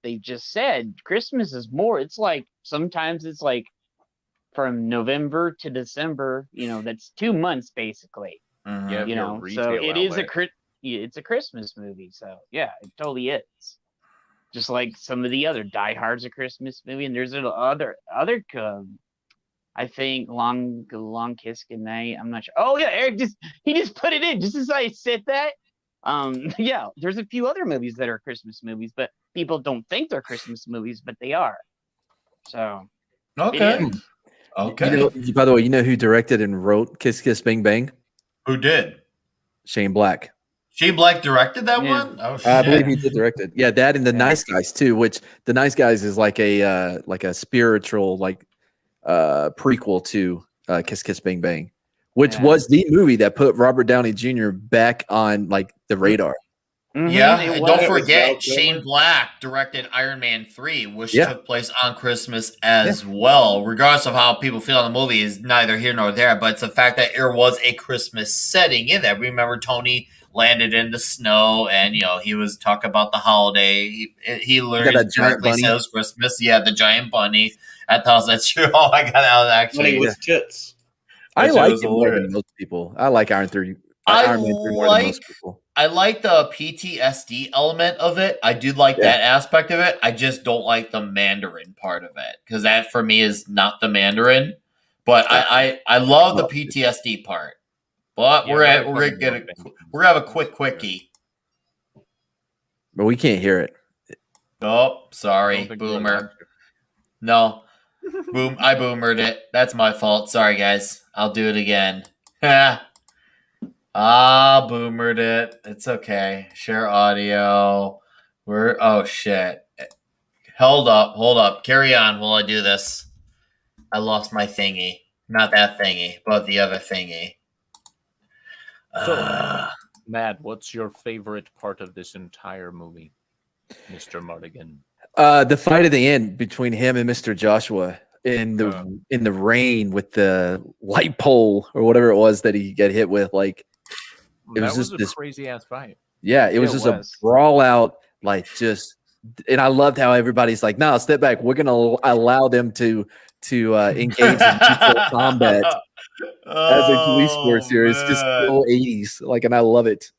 they just said, Christmas is more. It's like sometimes it's like from November to December. That's 2 months basically. Mhm. Yeah. You your know, so retail it is outlet. it's a Christmas movie. So yeah, it totally is. Just like some of the other Die Hard's a Christmas movie, and there's other I think Long Kiss Goodnight. I'm not sure. Oh yeah, Eric he just put it in just as I said that. Yeah, there's a few other movies that are Christmas movies, but people don't think they're Christmas movies, but they are. So Okay. it is. Okay. By the way, you know who directed and wrote Kiss Kiss Bang Bang? Who did? Shane Black. Shane Black directed that Yeah. one? Oh shit. I believe he did direct it. Yeah, that and The Yeah. Nice Guys too. Which The Nice Guys is like a spiritual prequel to Kiss Kiss Bang Bang, which Yeah. was the movie that put Robert Downey Jr. back on like the radar. Mhm, Yeah, it and was. don't It was forget, Val Shane Kilmer. Black directed Iron Man 3, which Yeah. took place on Christmas as well. Regardless of how people feel on the movie is neither here nor there, but it's the fact that there was a Christmas setting in there. Remember, Tony landed in the snow, and he was talking about the holiday. He literally Got a giant directly bunny. says Christmas. Yeah, the giant bunny. I thought that's true. Oh my god, that was actually. Money with tits. I That shit like was it more than hilarious. most people. I like Iron Man 3 I more than most people. I like the PTSD element of it. I do like Yeah. that aspect of it. I just don't like the Mandarin part of it because that for me is not the Mandarin. But I love the PTSD part. But Yeah, we're very gonna funny get more a, than- we're gonna have a quick quickie. But we can't hear it. Oh, I sorry, don't think we're allowed boomer. to. No, I boomered it. That's my fault. Sorry, guys. I'll do it again. Boomered it. It's okay. Share audio. Oh shit. Hold up. Carry on while I do this. I lost my thingy. Not that thingy, but the other thingy. Matt, what's your favorite part of this entire movie, Mr. Mardigan? The fight at the end between him and Mr. Joshua in the rain with the light pole or whatever it was that he got hit with. Like, it was That just was a this- crazy ass fight. yeah, it was It just was. a brawl out, and I loved how everybody's like, no, step back. We're gonna allow them to engage in mutual combat as a police sports here. It's just man. so 80s. Like, and I love it.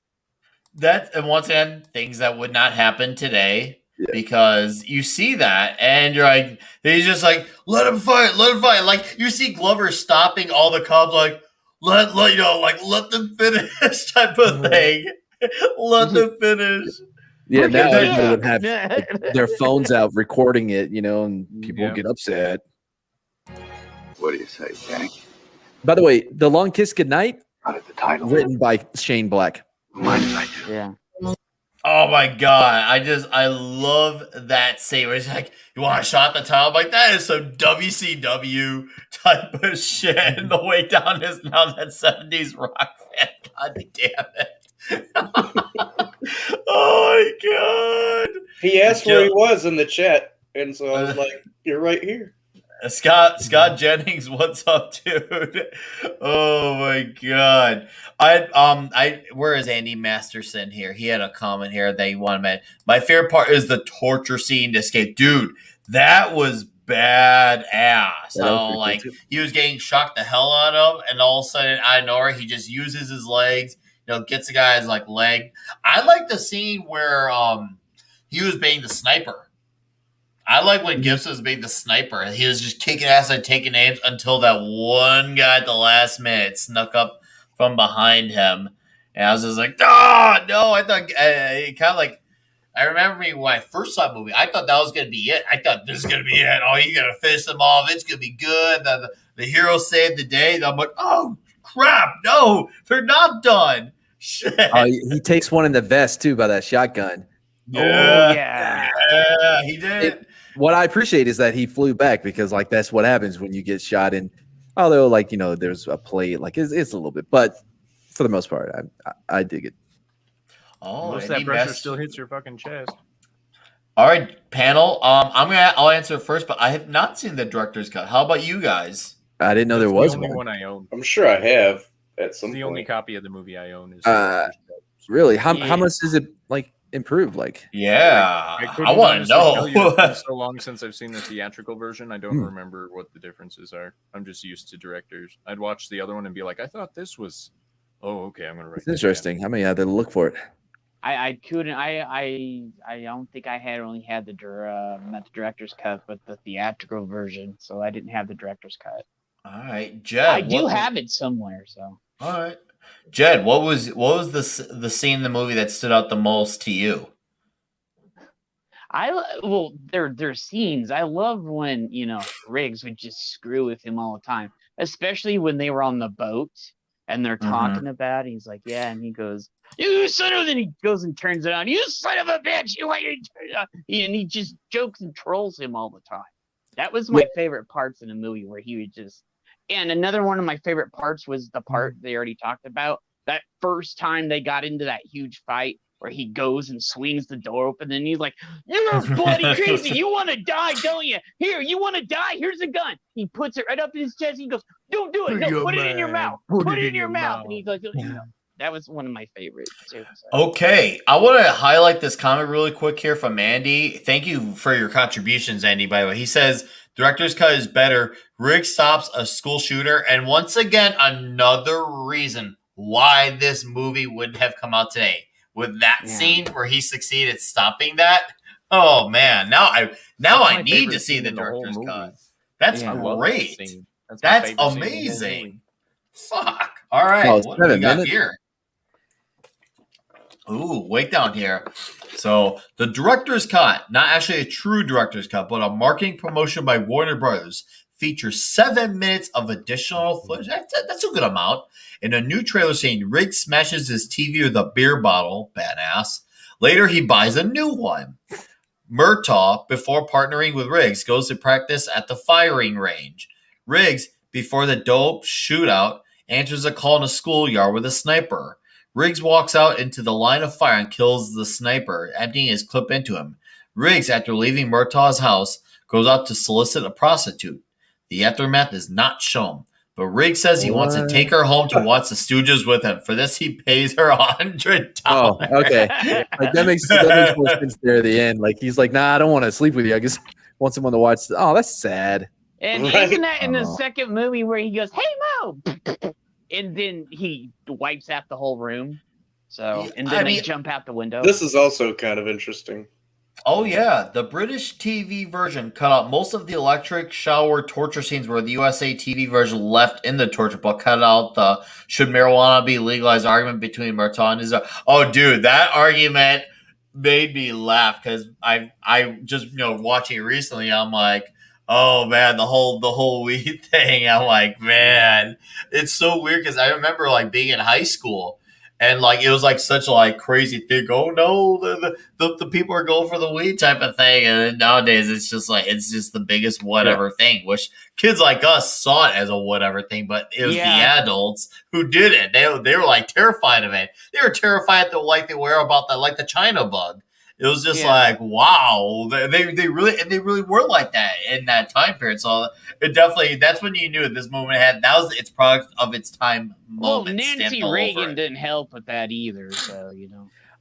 And once again, things that would not happen today. Yeah. Because you see that and you're like, he's just like, let him fight. Like you see Glover stopping all the cops, like, let them finish type of thing. Let them finish. Yeah, now Yeah. everybody would have their phones out recording it, and people Yeah. get upset. What do you say, Jack? By the way, The Long Kiss Goodnight, How did the title? written by Shane Black. Mind if I do? Yeah. Oh my god. I love that scene where he's like, you want a shot at the top? I'm like, that is some WCW type of shit. And the way down his mouth, that 70s rock fan. God damn it. Oh my god. He asked where he was in the chat, and so I was like, "You're right here." Scott Jennings, what's up, dude? Oh my god. Where is Andy Masterson here? He had a comment here that he wanted to. My favorite part is the torture scene to escape. Dude, that was badass. So like he was getting shocked the hell out of, and all of a sudden out of nowhere, he just uses his legs, gets the guy's like leg. I like the scene where he was being the sniper. I like when Gibson was being the sniper. He was just kicking ass and taking names until that one guy at the last minute snuck up from behind him. And I was just like, no. I thought it kind of like, I remember me when I first saw the movie, I thought that was going to be it. I thought this is going to be it. Oh, he's going to finish them off. It's going to be good. The hero saved the day. And I'm like, oh, crap. No, they're not done. Shit. He takes one in the vest, too, by that shotgun. Yeah. Yeah, he did. What I appreciate is that he flew back because, like, that's what happens when you get shot in. Although, like, there's a plate, like, it's a little bit. But for the most part, I dig it. Oh, Most of that pressure still hits your fucking chest. All right, panel. I'll answer first, but I have not seen the director's cut. How about you guys? I didn't know there It's was the only one. one I own. I'm sure I have at some The point. only copy of the movie I own is. Really? How Yeah. much is it, like, improve? Like, Yeah, I I want to tell you, it's been know. so long since I've seen the theatrical version. I don't remember what the differences are. I'm just used to directors. I'd watch the other one and be like, I thought this was. Oh, okay. I'm gonna write. it's interesting. I mean, yeah, they look for it. I couldn't. I don't think I had only had the not the director's cut, but the theatrical version. So I didn't have the director's cut. All right, Jed. I do have it somewhere. So All right, Jed. What was the scene in the movie that stood out the most to you? there's scenes. I loved when Riggs would just screw with him all the time, especially when they were on the boat and they're talking about it. He's like, yeah, and he goes, you son of, then he goes and turns it on. You son of a bitch! And he just jokes and trolls him all the time. That was my favorite parts in the movie, where he would just. And another one of my favorite parts was the part they already talked about. That first time they got into that huge fight, where he goes and swings the door open, and he's like, "You're bloody crazy! You want to die, don't you? Here, you want to die? Here's a gun." He puts it right up in his chest. He goes, "Don't do it! No, put it in your mouth! Put it in your mouth!" And he's like, that was one of my favorites too. So. Okay, I want to highlight this comment really quick here from Andy. Thank you for your contributions, Andy. By the way, he says director's cut is better. Riggs stops a school shooter, and once again, another reason why this movie wouldn't have come out today. With that scene where he succeeded stopping that, oh man! Now I need to see the director's cut. That's great. That's amazing. Fuck! All right, what do we got here? Ooh, wait down here. So the director's cut, not actually a true director's cut, but a marketing promotion by Warner Brothers, features 7 minutes of additional footage. That's a good amount. In a new trailer scene, Riggs smashes his TV with a beer bottle. Badass. Later, he buys a new one. Murtaugh, before partnering with Riggs, goes to practice at the firing range. Riggs, before the dope shootout, answers a call in a schoolyard with a sniper. Riggs walks out into the line of fire and kills the sniper, emptying his clip into him. Riggs, after leaving Murtaugh's house, goes out to solicit a prostitute. The aftermath is not shown, but Riggs says he wants to take her home to watch the Stooges with him. For this, he pays her $100. Oh, okay. Like, that makes more sense there at the end. Like, he's like, nah, I don't want to sleep with you. I just want someone to watch. Oh, that's sad. And isn't that in the second movie where he goes, "Hey Mo," and then he wipes out the whole room? So, and then they jump out the window. This is also kind of interesting. Oh, yeah. The British TV version cut out most of the electric shower torture scenes where the USA TV version left in the torture, but cut out the should marijuana be legalized argument between Murtaugh and his. Oh, dude, that argument made me laugh because I just, watching it recently, I'm like, oh, man, the whole weed thing. I'm like, man, it's so weird because I remember, like, being in high school. And like it was like such a like crazy thing. Oh no, the people are going for the weed type of thing. And then nowadays it's just the biggest whatever thing. Which kids like us saw it as a whatever thing, but it was the adults who did it. They were like terrified of it. They were terrified to like they were about the China bug. It was just like, wow, they really were like that in that time period. So it definitely, that's when you knew this movement that was its product of its time moment. Well, Nancy Reagan didn't help with that either. So,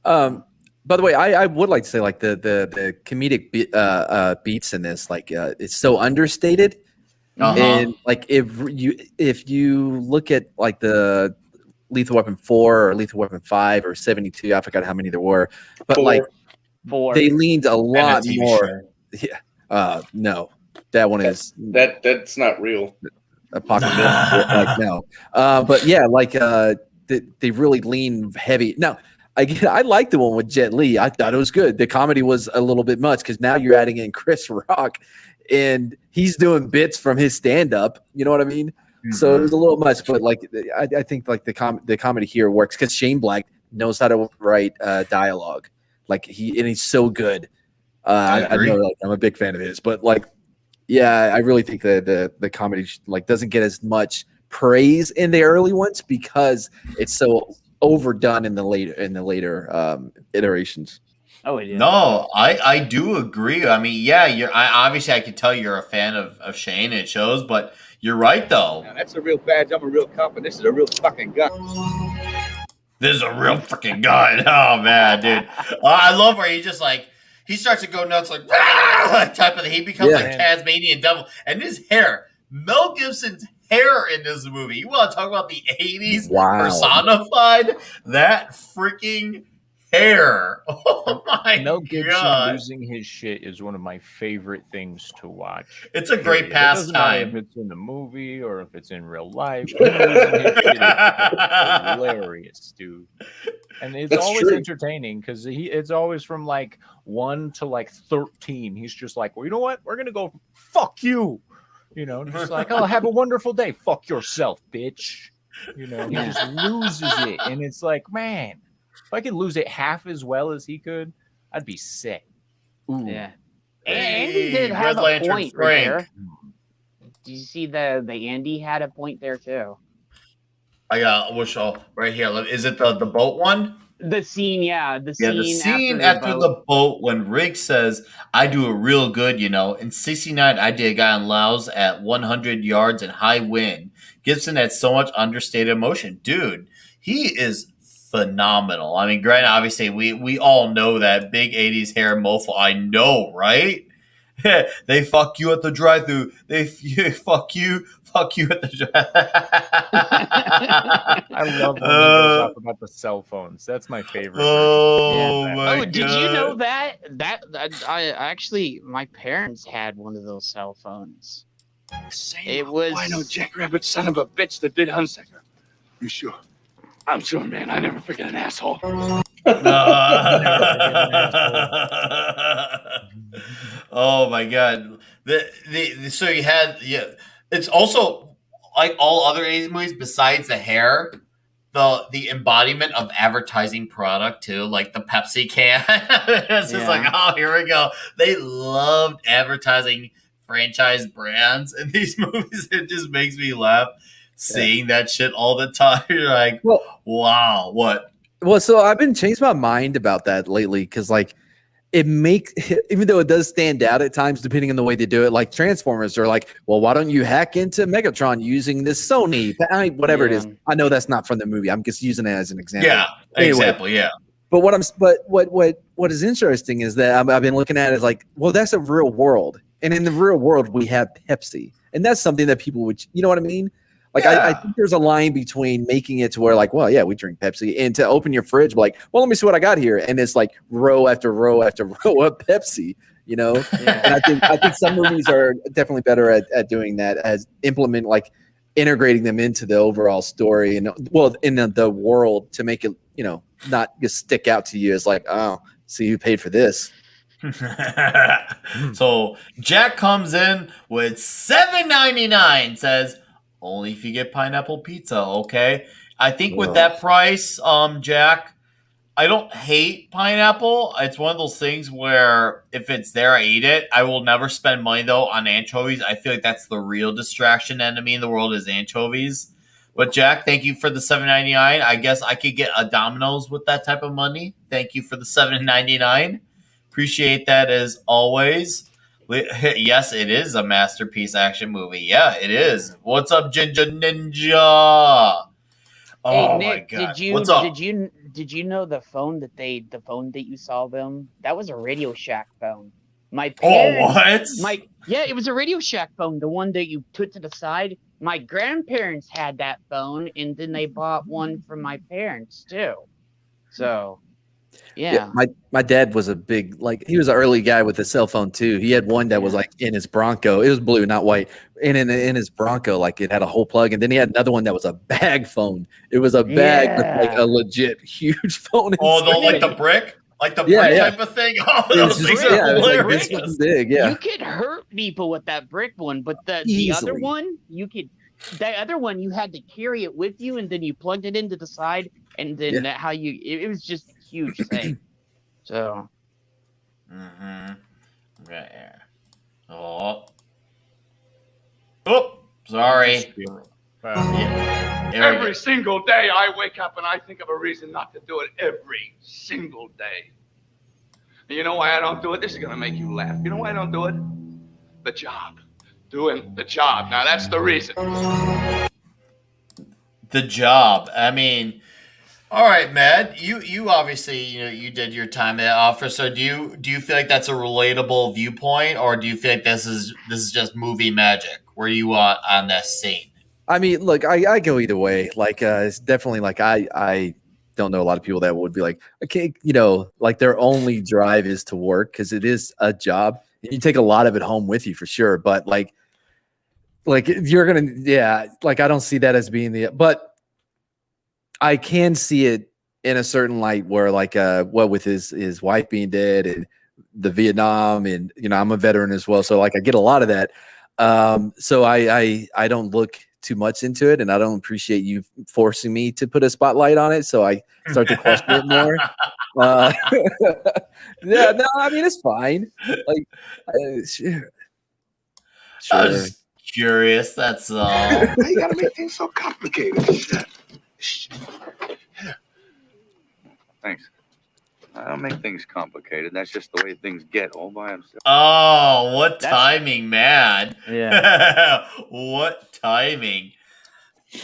by the way, I would like to say like the comedic beats in this, like it's so understated. And like if you look at like the Lethal Weapon 4 or Lethal Weapon 5 or 72, I forgot how many there were, but like, they leaned a lot more. Yeah. No, that one is that's not real. Apocalypse. Like, no. But yeah, like they really lean heavy. Now, I like the one with Jet Li. I thought it was good. The comedy was a little bit much because now you're adding in Chris Rock, and he's doing bits from his stand-up. You know what I mean? Mm-hmm. So it was a little much, but like I think like the comedy here works because Shane Black knows how to write dialogue. Like he's so good. I know like, I'm a big fan of his, but like, yeah, I really think that the comedy like doesn't get as much praise in the early ones because it's so overdone in the later iterations. Oh, it is. No, I do agree. I mean, yeah, obviously I could tell you're a fan of Shane. It shows, but you're right though. Now, that's a real badge. I'm a real cop, and this is a real fucking gun. This is a real freaking gun. Oh man, dude. I love where he just like he starts to go nuts like, like type of thing. He becomes Yeah. like Tasmanian devil. And his hair, Mel Gibson's hair in this movie. You want to talk about the 80s Wow. personified? That freaking hair. Oh my Mel Gibson god. losing his shit is one of my favorite things to watch. It's a great Period. It doesn't matter if pastime. it's in the movie or if it's in real life. Him losing his shit is hilarious, dude. And it's That's always true. entertaining because it's always from like 1 to like 13. He's just like, well, you know what? We're gonna go fuck you. You know, just like, oh, have a wonderful day. Fuck yourself, bitch. You know, he just loses it, and it's like, man, if I could lose it half as well as he could, I'd be sick. Ooh. Yeah. Hey, Andy did Red have a Lantern point Frank. there. Do you see the Andy had a point there too? I got right here. Is it the boat one? The scene, yeah, the Yeah, scene, the scene after after the boat when Riggs says, I do it real good, you know. In 69, I did a guy on Laos at 100 yards and high wind. Gibson had so much understated emotion. Dude, he is phenomenal. I mean, granted, obviously, we all know that big 80s hair mofo. I know, right? They fuck you at the drive-thru. They fuck you at the I love when they talk about the cell phones. That's my favorite. Oh version. my Oh, god! did you know that I actually my parents had one of those cell phones. It was Wino jackrabbit son of a bitch that did Hunsaker. You sure? I'm sure, man. I never forget an asshole. Oh my god! So you had It's also like all other 80s movies besides the hair, the embodiment of advertising product too, like the Pepsi can. It's just like, oh, here we go. They loved advertising franchise brands in these movies. It just makes me laugh seeing that shit all the time. You're like, Well, wow, what? Well, so I've been changing my mind about that lately because, like, it makes even though it does stand out at times, depending on the way they do it. Like Transformers are like, well, why don't you hack into Megatron using this Sony, whatever it is? I know that's not from the movie. I'm just using it as an example. Yeah, Anyway. example. Yeah. But what is interesting is that I've been looking at it as like, well, that's a real world, and in the real world we have Pepsi, and that's something that people would, you know what I mean? Like, I think there's a line between making it to where, like, well, yeah, we drink Pepsi, and to open your fridge, like, well, let me see what I got here, and it's like row after row after row of Pepsi, you know. And I think some movies are definitely better at doing that, as implement like integrating them into the overall story and in the world to make it, you know, not just stick out to you as like, oh, see who paid for this. So Jack comes in with $7.99, says only if you get pineapple pizza. Okay, I think with that price, Jack, I don't hate pineapple. It's one of those things where if it's there, I eat it. I will never spend money though on anchovies. I feel like that's the real distraction enemy in the world is anchovies. But Jack, thank you for the $7.99. I guess I could get a Domino's with that type of money. Thank you for the $7.99. Appreciate that as always. Yes, it is a masterpiece action movie. Yeah, it is. What's up, Ginger Ninja? Oh hey, Nick, my god! Did you What's up? did you know the phone that you saw them? That was a Radio Shack phone. My parents, it was a Radio Shack phone, the one that you put to the side. My grandparents had that phone, and then they bought one for my parents too. So, yeah. My dad was a big, like, he was an early guy with a cell phone too. He had one that was like in his Bronco. It was blue, not white. And in his Bronco, like, it had a whole plug. And then he had another one that was a bag phone. It was a bag with like a legit huge phone. Like the brick? Like the brick type of thing? Oh, those things are hilarious. Like big, yeah. You could hurt people with that brick one, but the other one, the other one, you had to carry it with you, and then you plugged it into the side, and then it was just a huge thing. So. Right here. Oh, sorry. Every single day I wake up and I think of a reason not to do it every single day. And you know why I don't do it? This is going to make you laugh. You know why I don't do it? The job. Doing the job. Now that's the reason. The job. I mean, All right, Matt. You obviously you did your time at office. So do you feel like that's a relatable viewpoint, or do you feel like this is just movie magic? Where you on this scene? I mean, look, I go either way. Like, it's definitely like I don't know a lot of people that would be like, okay, like their only drive is to work because it is a job. And you take a lot of it home with you for sure. But like you're gonna, yeah, like I don't see that as being but I can see it in a certain light where like what with his wife being dead and the Vietnam, and I'm a veteran as well, so like I get a lot of that. So I don't look too much into it, and I don't appreciate you forcing me to put a spotlight on it, so I start to question it more. Yeah, no, I mean it's fine. Like, sure. I was just curious. That's all. Why you gotta make things so complicated? Thanks. I don't make things complicated. That's just the way things get all by themselves. Oh, what timing, man. Yeah. What timing.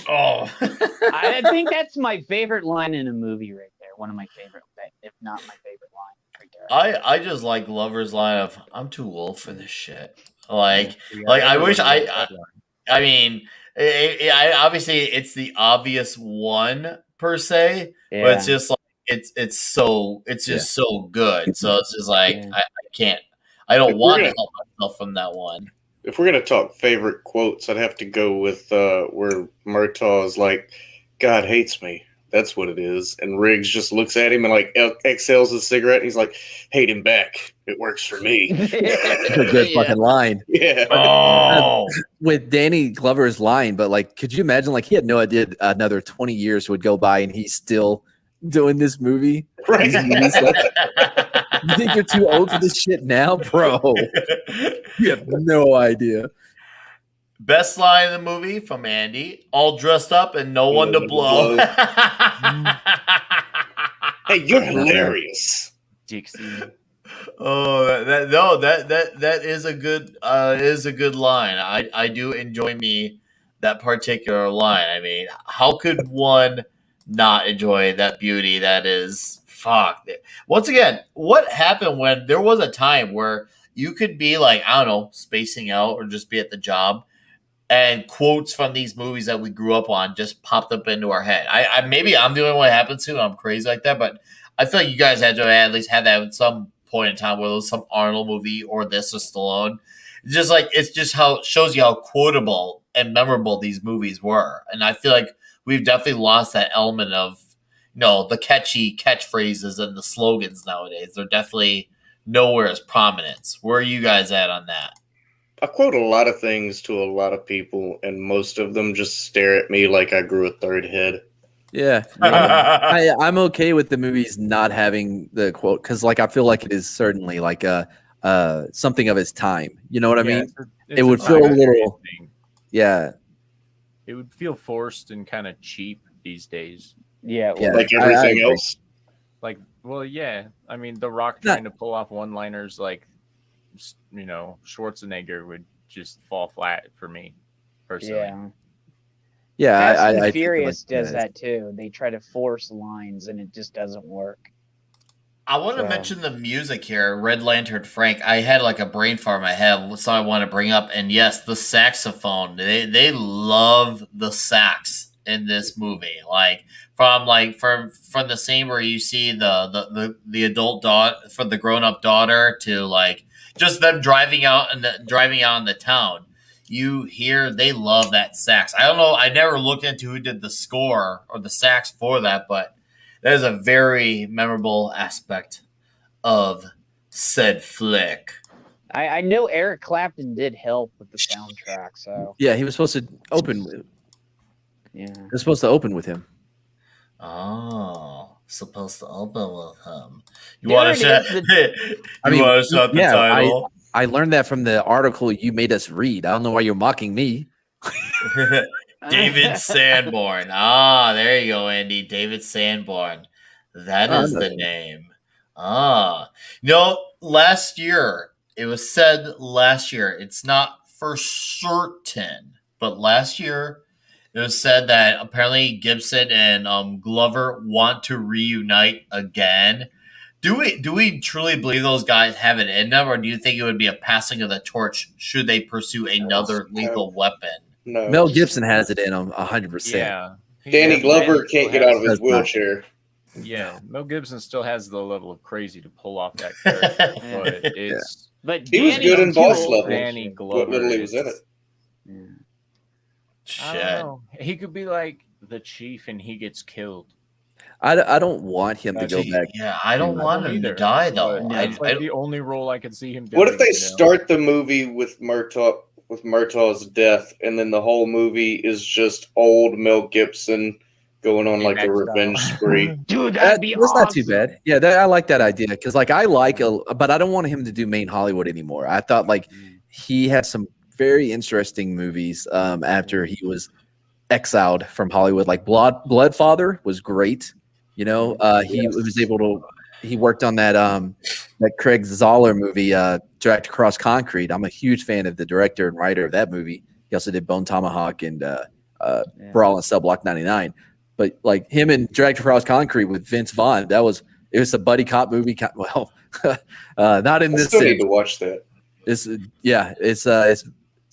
Oh. I think that's my favorite line in a movie right there. One of my favorite, if not my favorite line right there. I just like Glover's line of "I'm too old for this shit." Like I wish I mean, obviously it's the obvious one per se, Yeah. but it's just like it's just so good. So it's just like I can't. I don't want to help myself from that one. If we're gonna talk favorite quotes, I'd have to go with where Murtaugh is like, "God hates me. That's what it is." And Riggs just looks at him and like exhales his cigarette. And he's like, "Hate him back. It works for me." That's a good fucking line. Yeah. Oh. With Danny Glover's line, but like, could you imagine? Like, he had no idea another 20 years would go by, and he's still doing this movie. Right. You think you're too old for this shit now, bro? You have no idea. Best line in the movie from Andy, all dressed up and no one to blow. Hey, you're hilarious. Dixie. Oh, that is a good line. I do enjoy that particular line. I mean, how could one not enjoy that beauty? That is fuck. Once again, what happened when there was a time where you could be like, I don't know, spacing out or just be at the job, and quotes from these movies that we grew up on just popped up into our head. I maybe I'm the only one it happens to. I'm crazy like that, but I feel like you guys had to at least have that at some point in time, whether it was some Arnold movie or this or Stallone. It's just how it shows you how quotable and memorable these movies were. And I feel like we've definitely lost that element of, the catchy catchphrases and the slogans nowadays. They're definitely nowhere as prominence. Where are you guys at on that? I quote a lot of things to a lot of people, and most of them just stare at me like I grew a third head. Yeah, I'm okay with the movies not having the quote because, like, I feel like it is certainly like something of its time. You know what I mean? It would feel a little, yeah. It would feel forced and kind of cheap these days. Yeah, like everything else. Like, well, yeah. I mean, The Rock trying to pull off one-liners like, Schwarzenegger would just fall flat for me, personally. Yeah. Fast I and Furious does that too. They try to force lines, and it just doesn't work. I want to mention the music here, Red Lantern Frank. I had like a brain fart in my head, so I want to bring up. And yes, the saxophone. They love the sax in this movie. Like from the scene where you see the adult daughter, from the grown up daughter to like just them driving out in the town. You hear they love that sax. I don't know. I never looked into who did the score or the sax for that, but that is a very memorable aspect of said flick. I know Eric Clapton did help with the soundtrack, so yeah, he was supposed to open with. Yeah, they're supposed to open with him. Oh, supposed to open with him. You want to shout? Want to shout the title? I learned that from the article you made us read. I don't know why you're mocking me. David Sanborn. Ah, there you go, Andy. David Sanborn. That is the name. Last year, it was said last year, it's not for certain, but last year, it was said that apparently Gibson and Glover want to reunite again. Do we truly believe those guys have it in them, or do you think it would be a passing of the torch should they pursue another lethal weapon? No. Mel Gibson has it in him 100%. Yeah. Danny Glover still can't get out of has- his wheelchair. Yeah, Mel Gibson still has the level of crazy to pull off that character, but it's But He was Danny good in too Boss old. Level. Danny What Glover. little he was in it. I Shit. don't know. He could be like the chief, and he gets killed. I don't want him to That's go it. back. Yeah, I don't I want don't him to either, die though. but I, it's like I, the only role I could see him doing. What if they you know? start the movie with Murtaugh's death, and then the whole movie is just old Mel Gibson going on like a Payback revenge style. spree? Dude, that'd be That's awesome. not too bad. Yeah, I like that idea because, like, but I don't want him to do main Hollywood anymore. I thought like he had some very interesting movies after he was exiled from Hollywood. Like Bloodfather was great. You know, he was able to. He worked on that Craig Zoller movie, Dragged Across Concrete. I'm a huge fan of the director and writer of that movie. He also did Bone Tomahawk and Brawl in Cell Block 99. But like him and Dragged Across Concrete with Vince Vaughn, it was a buddy cop movie. Well, not in I this still need sense. to watch that. It's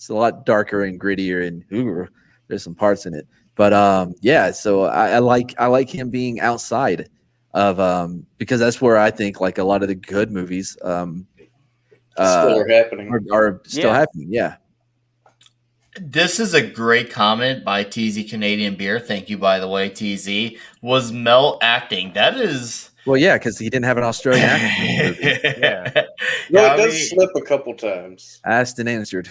a lot darker and grittier, and there's some parts in it. But yeah, so I like him being outside of because that's where I think like a lot of the good movies Still are happening. are still happening. Yeah. This is a great comment by TZ Canadian Beer. Thank you, by the way, TZ. Was Mel acting? That is. Well, yeah, because he didn't have an Australian accent in the movie. Yeah. No, I it does mean, slip a couple times. Asked and answered.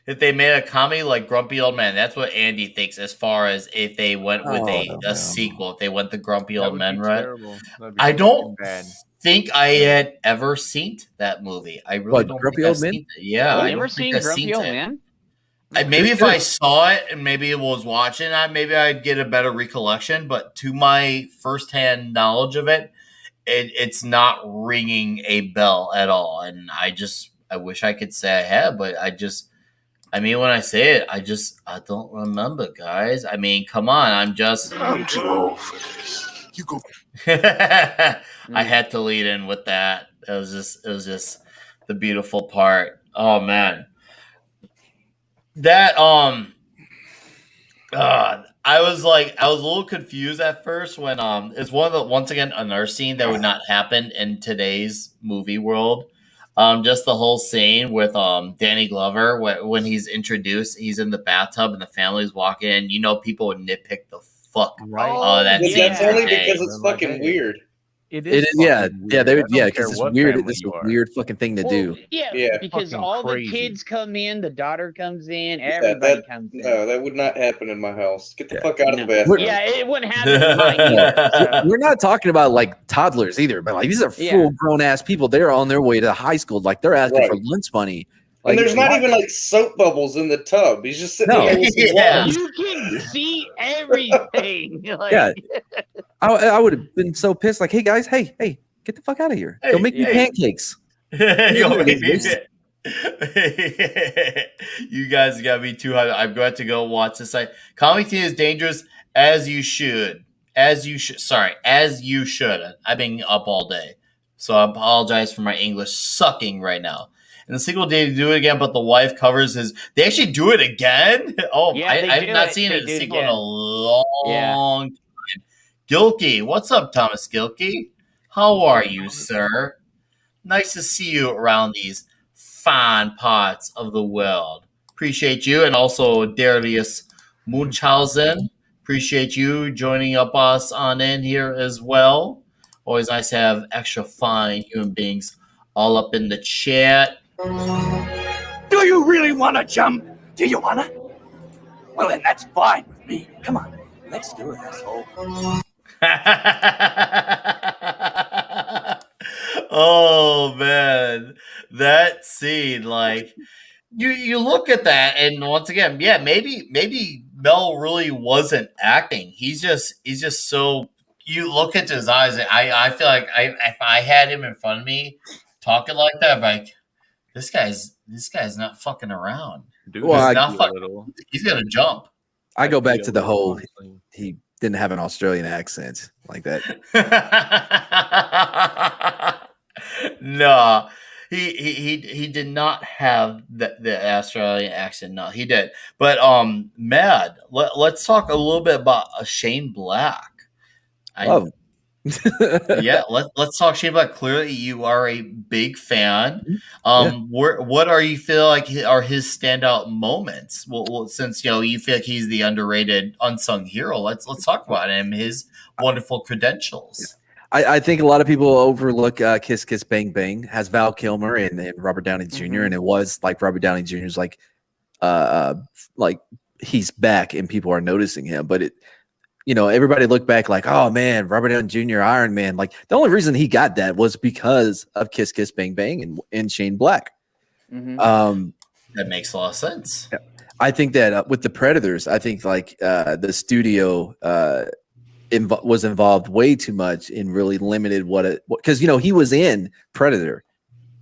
if they made a comedy like Grumpy Old Man, that's what Andy thinks. As far as if they went with no. a sequel, if they went the Grumpy That Old would Men, be right? terrible. That'd be I don't fucking bad. think I had ever seen that movie. I really What, don't Grumpy think Old I've Men? seen it. Yeah, You I never don't seen think I've Grumpy seen Old it. Man? Maybe if I saw it and maybe I was watching it, maybe I'd get a better recollection. But to my firsthand knowledge of it, it's not ringing a bell at all. And I wish I could say I have, but I mean, when I say it, I don't remember, guys. I mean, come on, I'm too old for this. You go. I had to lead in with that. It was just the beautiful part. Oh man. That I was a little confused at first when it's once again another scene that would not happen in today's movie world. Just the whole scene with Danny Glover when he's introduced, he's in the bathtub and the family's walking in. You know, people would nitpick the fuck Right. that But scene. that's only today. because it's fucking weird. It It is, fucking yeah, weird. they I would, don't yeah, care because it's what weird. family This is you a are. weird fucking thing to do. Yeah, Yeah. because Fucking all crazy. the kids come in, the daughter comes in, Yeah, everybody comes in. No, that would not happen in my house. Get the Yeah. fuck out of No. the bathroom. Yeah, it wouldn't happen in mine either. So. We're not talking about like toddlers either, but like these are Yeah. full grown ass people. They're on their way to high school, like they're asking Right. for lunch money. And Like, there's not even like soap bubbles in the tub. He's just sitting No. there with some Yeah. water. You can see everything. Like, Yeah. I would have been so pissed. Like, hey guys, hey, get the fuck out of here. Go Hey, make me hey. pancakes. Yo, Yes. you guys got me too high. I'm going to go watch this. Comic Teen is dangerous as you should. As you should. Sorry, as you should. I've been up all day, so I apologize for my English sucking right now. And the sequel, they do it again, but the wife covers his. They actually do it again. Oh, Yeah, they I do have not it. seen They a do it sequel in again. a long time. Gilkey, what's up, Thomas Gilkey? How are you, sir? Nice to see you around these fine parts of the world. Appreciate you, and also Darius Munchausen. Appreciate you joining up us on in here as well. Always nice to have extra fine human beings all up in the chat. Do you really want to jump? Do you want to? Well, then that's fine with me. Come on, let's do it, asshole. Oh man, that scene, like you look at that, and once again, yeah, maybe Mel really wasn't acting. He's just so. You look at his eyes, and I feel like if I had him in front of me talking like that, I'm like this guy's not fucking around. Dude, Well, He's not a fucking. little. He's gonna jump. I go back feel to the that, whole honestly. he didn't have an Australian accent like that. No, he did not have the Australian accent. No, he did. But Mad, let's talk a little bit about Shane Black. Oh, Yeah, let's talk Shane Black. Clearly, you are a big fan. What are you feel like are his standout moments? Well, since you feel like he's the underrated unsung hero, let's talk about him. His wonderful credentials. I think a lot of people overlook Kiss Kiss Bang Bang has Val Kilmer and Robert Downey junior and it was like Robert Downey Jr.'s like he's back and people are noticing him, but everybody looked back like, oh man, Robert Downey Jr. Iron Man. Like the only reason he got that was because of Kiss Kiss Bang Bang and Shane Black. That makes a lot of sense. I think that with the Predators, I think like the studio was involved way too much and really limited because he was in Predator.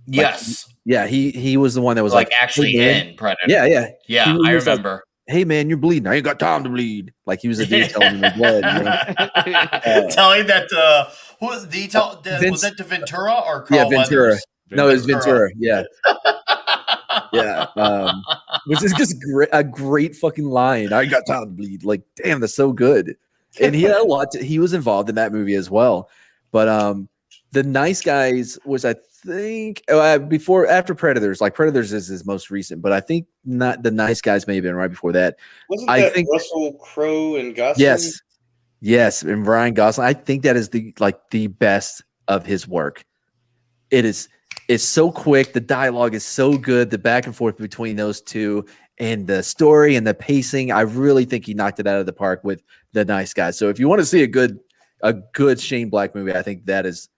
Yes. He was the one that was like actually hey, in Predator. Yeah. Yeah, I remember. Like, hey man, you're bleeding. I ain't got time to bleed. Like he was a dude telling him the blood. Telling that who was the was that to Ventura or Carl Ventura? Weathers? No, it was Ventura. Yeah. Which is just a great fucking line. I ain't got time to bleed. Like, damn, that's so good. And he had a lot. He was involved in that movie as well. But The Nice Guys was, I think, after Predators. Like Predators is his most recent, but I think not The Nice Guys may have been right before that. Wasn't that Russell Crowe and Gosling? Yes, and Ryan Gosling. I think that is the best of his work. It's so quick. The dialogue is so good. The back and forth between those two, and the story and the pacing. I really think he knocked it out of the park with The Nice Guys. So if you want to see a good Shane Black movie, I think that is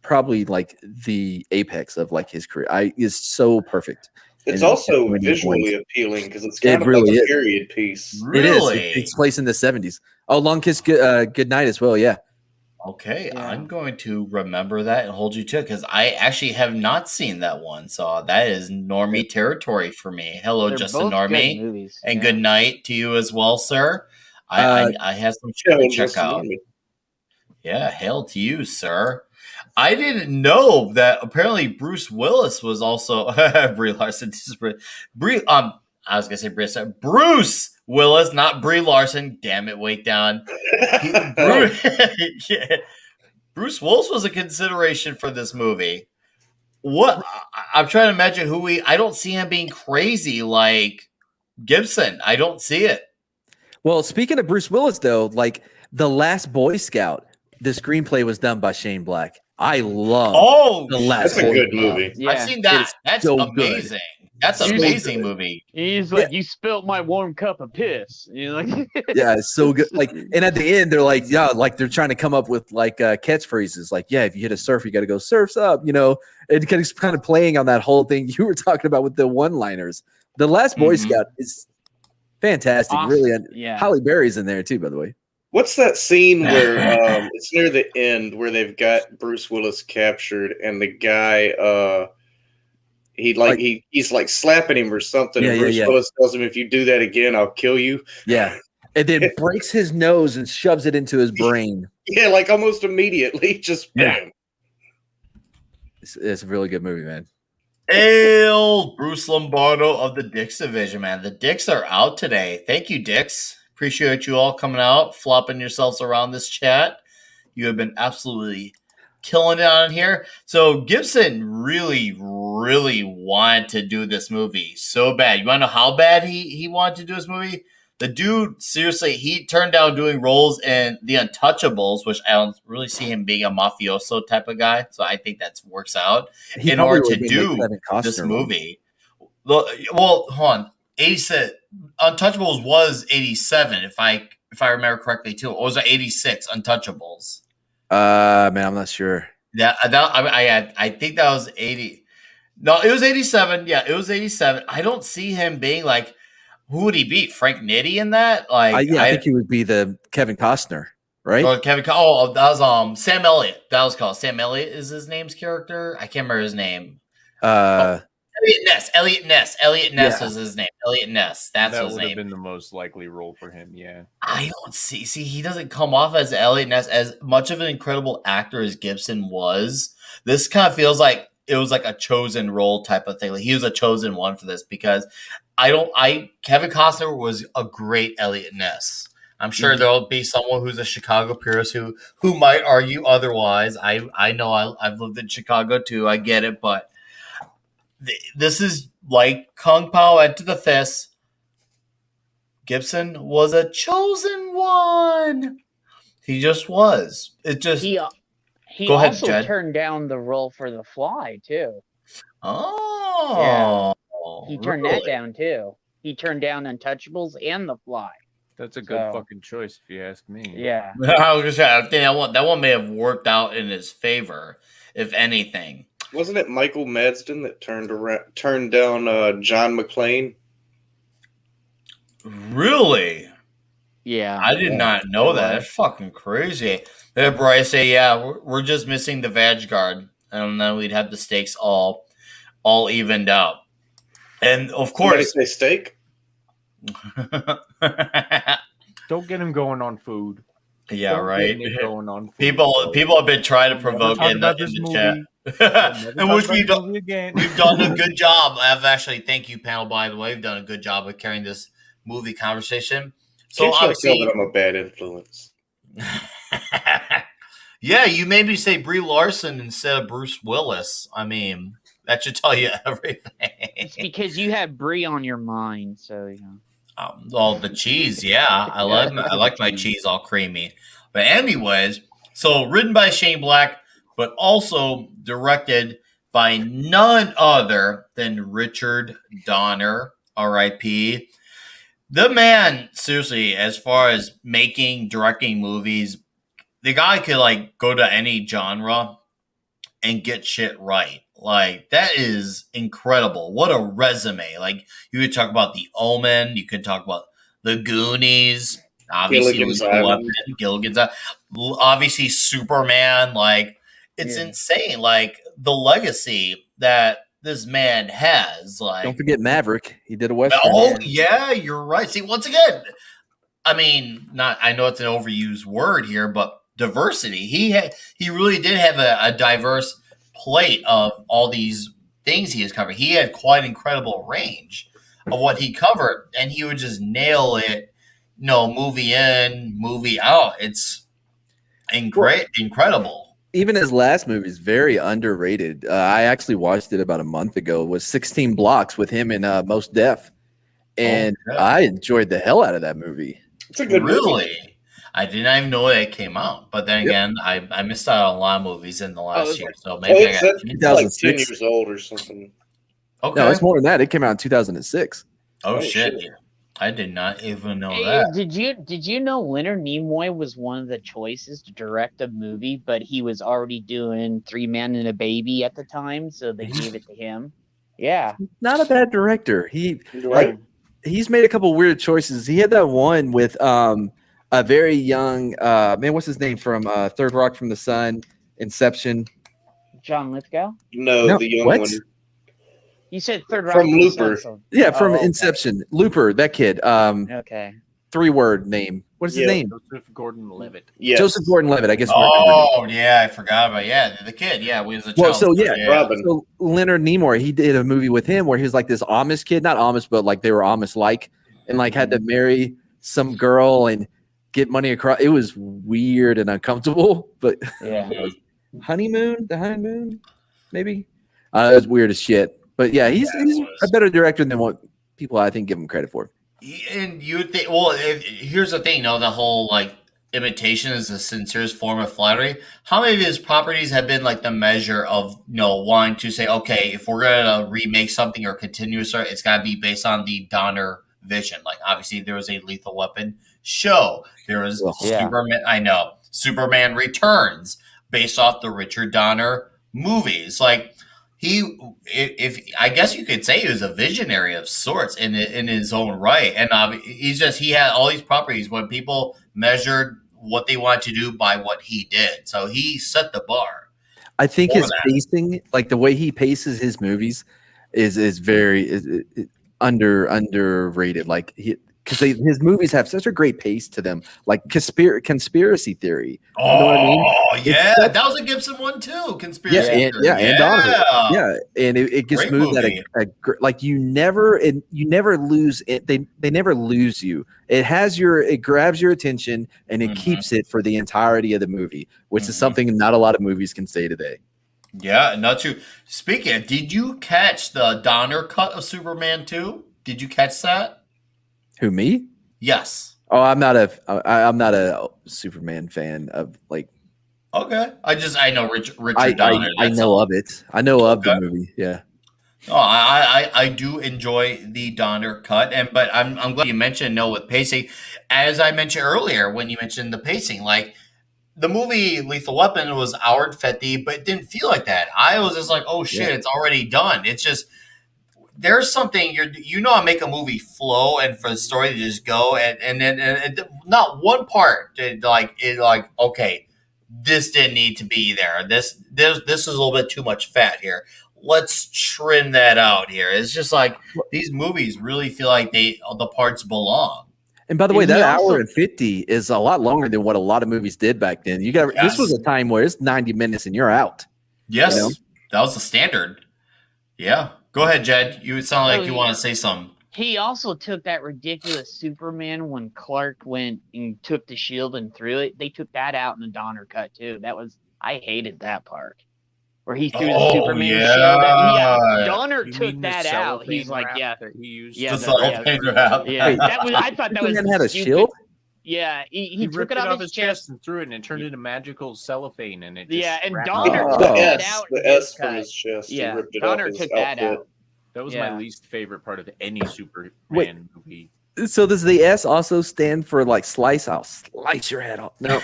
probably like the apex of like his career. Is so perfect. It's also visually appealing because it's kind of really like a period piece. Really? It takes place in the 70s. Oh, Long Kiss Goodnight as well. Yeah. Okay, I'm going to remember that and hold you to it because I actually have not seen that one. So that is normie territory for me. Hello, They're Justin both Normie. good movies. And good night to you as well, sir. I have some shit to check out. Yeah, hail to you, sir. I didn't know that apparently Bruce Willis was also Brie Larson. I was gonna say Bruce Willis, not Brie Larson. Damn it, wait down. Bruce Willis was a consideration for this movie. What I'm trying to imagine I don't see him being crazy like Gibson. I don't see it. Well, speaking of Bruce Willis, though, like The Last Boy Scout, the screenplay was done by Shane Black. I love The Last That's a good movie. Yeah. I've seen that. That's so amazing. good. That's an amazing movie. He's like, you spilt my warm cup of piss. You're like, Yeah, it's so good. Like, and at the end, they're like, like they're trying to come up with like catchphrases, like, if you hit a surf, you got to go surfs up, and kind of playing on that whole thing you were talking about with the one-liners. The Last Boy Scout is fantastic. Awesome. Really, Yeah. Halle Berry's in there too, by the way. What's that scene where it's near the end where they've got Bruce Willis captured and the guy he's like slapping him or something, and Bruce Willis tells him, if you do that again, I'll kill you. Yeah. And then breaks his nose and shoves it into his brain. Yeah, like almost immediately. Just bam. It's a really good movie, man. Hail Bruce Lombardo of the Dicks Division, man. The Dicks are out today. Thank you, Dicks. Appreciate you all coming out, flopping yourselves around this chat. You have been absolutely killing it on here. So Gibson really, really wanted to do this movie so bad. You want to know how bad he wanted to do this movie? The dude, seriously, he turned down doing roles in The Untouchables, which I don't really see him being a mafioso type of guy. So I think that works out in order to do this movie. Well, hold on. 87 Untouchables was 87, if I remember correctly too. Or was it 86 Untouchables? Man, I'm not sure. I think that was 80. No, it was 87. Yeah, it was 87. I don't see him being like, who would he be? Frank Nitti in that? Like, I think he would be the Kevin Costner, right? Or that was Sam Elliott. That was called Sam Elliott. Is his name's character? I can't remember his name. Elliot Ness Yeah. was his name. Elliot Ness. That's That his would have name. been the most likely role for him. Yeah. I don't see. See, he doesn't come off as Elliot Ness as much of an incredible actor as Gibson was. This kind of feels like it was like a chosen role type of thing. Like he was a chosen one for this because Kevin Costner was a great Elliot Ness. I'm sure there'll be someone who's a Chicago purist who might argue otherwise. I know I've lived in Chicago too. I get it, but this is like Kung Pao Enter the Fist. Gibson was a chosen one. He just was. It just He Go ahead, also Jed. turned down the role for The Fly too. Oh, He turned that down too. He turned down Untouchables and The Fly. That's a good So- fucking choice, if you ask me. Yeah. I was gonna say, I think that one may have worked out in his favor, if anything. Wasn't it Michael Madsen that turned down John McClane? Really? Yeah. I did not know that. That's fucking crazy. Then Bryce say, "Yeah, we're just missing the Vag Guard, and then we'd have the stakes all evened out." And of Somebody course, say steak? Don't get him going on food. yeah, Don't right. get Nick going on food. People have been trying to Never provoke talk in about the this chat. movie. And which we've done. again. We've done a good job. I've actually, thank you, panel, by the way. We've done a good job of carrying this movie conversation. So Can't you tell obviously, that I'm a bad influence? yeah, you made me say Brie Larson instead of Bruce Willis. I mean, that should tell you everything. It's because you have Brie on your mind, so you know. Well, the cheese, yeah, I like my cheese all creamy. But anyways, so written by Shane Black, but also directed by none other than Richard Donner, R.I.P. The man, seriously, as far as directing movies, the guy could like go to any genre and get shit right. Like, that is incredible. What a resume. Like, you could talk about The Omen, you could talk about The Goonies, obviously Gilligan's Lethal Island. Weapon, Gilligan's Island, obviously Superman. Like, it's Yeah. insane. Like, the legacy that this man has. Like, Don't forget Maverick. He did a western. oh yeah, you're right. See, once again, I mean, I know it's an overused word here, but diversity. He really did have a diverse plate of all these things he has covered. He had quite incredible range of what he covered, and he would just nail it. Movie in, movie out. It's incredible. Even his last movie is very underrated. I actually watched it about a month ago. It was 16 Blocks with him and Mos Def, and yeah. I enjoyed the hell out of that movie. It's a good movie. Really? I did not even know it came out. But then Yep. again, I missed out on a lot of movies in the last it's year. So Oh, maybe I it's, got it's like 10 2006. years old or something. okay. No, it's more than that. It came out in 2006. Oh Oh, shit. shit. I did not even know Hey, that. did you know Leonard Nimoy was one of the choices to direct a movie, but he was already doing Three Men and a Baby at the time, so they gave it to him. Yeah. Not a bad director. Right? He's made a couple weird choices. He had that one with a very young man. What's his name from Third Rock from the Sun, Inception? John Lithgow? No, the young what? one. You said Third Rock From from the Sun, Looper. so- Yeah, from Oh, okay. Inception. Looper, that kid. Okay. 3-word name. What is his Yeah. name? Joseph Gordon-Levitt. Yes. Joseph Gordon-Levitt. I guess. Oh yeah, I forgot about the kid. Yeah, we was a Well, child. so, yeah, Robin. So Leonard Nimoy, he did a movie with him where he was like this Amish kid, not Amish, but like they were Amish-like, and like had to marry some girl and get money across. It was weird and uncomfortable, but Yeah. the honeymoon, maybe. It was weird as shit. But yeah, he's a better director than what people I think give him credit for. And you would think, well, here's the thing, the whole like imitation is the sincerest form of flattery. How many of his properties have been like the measure of wanting to say, okay, if we're gonna remake something or continue a story, it's gotta be based on the Donner vision. Like obviously there was a Lethal Weapon show. There was Yeah. Superman. I know Superman Returns based off the Richard Donner movies. Like if I guess you could say he was a visionary of sorts in his own right, and he had all these properties when people measured what they wanted to do by what he did. So he set the bar. I think For his that. pacing, like the way he paces his movies, is very underrated. Like because his movies have such a great pace to them, like conspiracy theory. You know what I mean? Yeah, that was a Gibson one too. Conspiracy Yeah, theory. and Donovan. Yeah, and it gets Great moved movie. like you never lose it. They never lose you. It grabs your attention and it keeps it for the entirety of the movie, which is something not a lot of movies can say today. Yeah, not true. Speaking of, did you catch the Donner cut of Superman 2? Did you catch that? Who, me? Yes. Oh, I'm not a Superman fan of like. Okay, I know Richard Donner. I know of it. I know of the movie. Yeah. Oh, I do enjoy the Donner cut, but I'm glad you mentioned with pacing. As I mentioned earlier, when you mentioned the pacing, like the movie Lethal Weapon was hour 50, but it didn't feel like that. I was just like, oh shit, it's already done. It's just there's something I make a movie flow and for the story to just go and then not one part did okay, this didn't need to be there. This is a little bit too much fat here. Let's trim that out here. It's just like these movies really feel like the parts belong. And by the way, that hour and 50 is a lot longer than what a lot of movies did back then. This was a time where it's 90 minutes and you're out. Yes, that was the standard. Yeah. Go ahead, Jed. You sound like you want to say something. He also took that ridiculous Superman when Clark went and took the shield and threw it. They took that out in the Donner cut too. I hated that part where he threw the Superman shield. Yeah, Donner took that out. He's like, the cellophane wrap. Yeah, I thought that was Superman had a stupid. shield. Yeah, he ripped took it off his chest and threw it, and it turned into magical cellophane, and it and Donner took that out. The S from his chest. Yeah, ripped it Donner off his took that outfit. out. That was my least favorite part of any Superman movie. So does the S also stand for like slice? I'll slice your head off. No.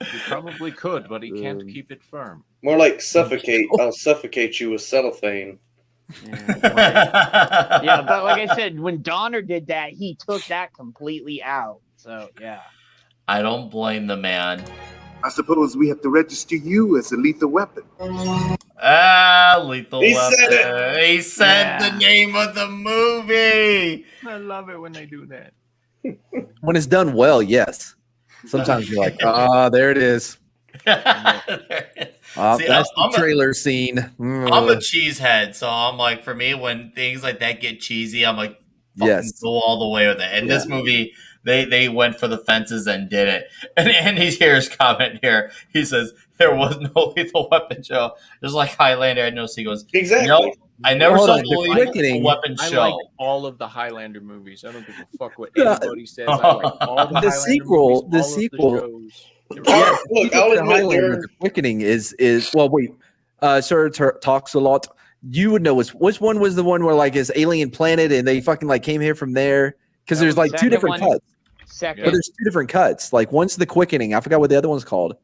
You probably could, but he can't keep it firm. More like suffocate. I'll suffocate you with cellophane. Yeah, but like I said, when Donner did that, he took that completely out. So yeah, I don't blame the man. I suppose we have to register you as a lethal weapon. Lethal He Weapon. said it. He said the name of the movie. I love it when they do that. When it's done well, yes. Sometimes you're like, there it is. That's the trailer scene. I'm a cheesehead, so I'm like, for me, when things like that get cheesy, I'm like, fucking go all the way with it. And this movie, they went for the fences and did it. And he's here's comment here. He says there was no Lethal Weapon show. Just like Highlander, I know. He goes, exactly. No, I never saw the Lethal Weapon I show. like all of the Highlander movies. I don't give a fuck what anybody says. I like all the The Highlander sequel. movies, The sequel. Yeah, look, I'll admit The Quickening is well. Wait, Sir talks a lot. You would know which one was the one where like his alien planet and they fucking like came here from there because there's like two different cuts. Second, but there's two different cuts. Like one's the Quickening. I forgot what the other one's called.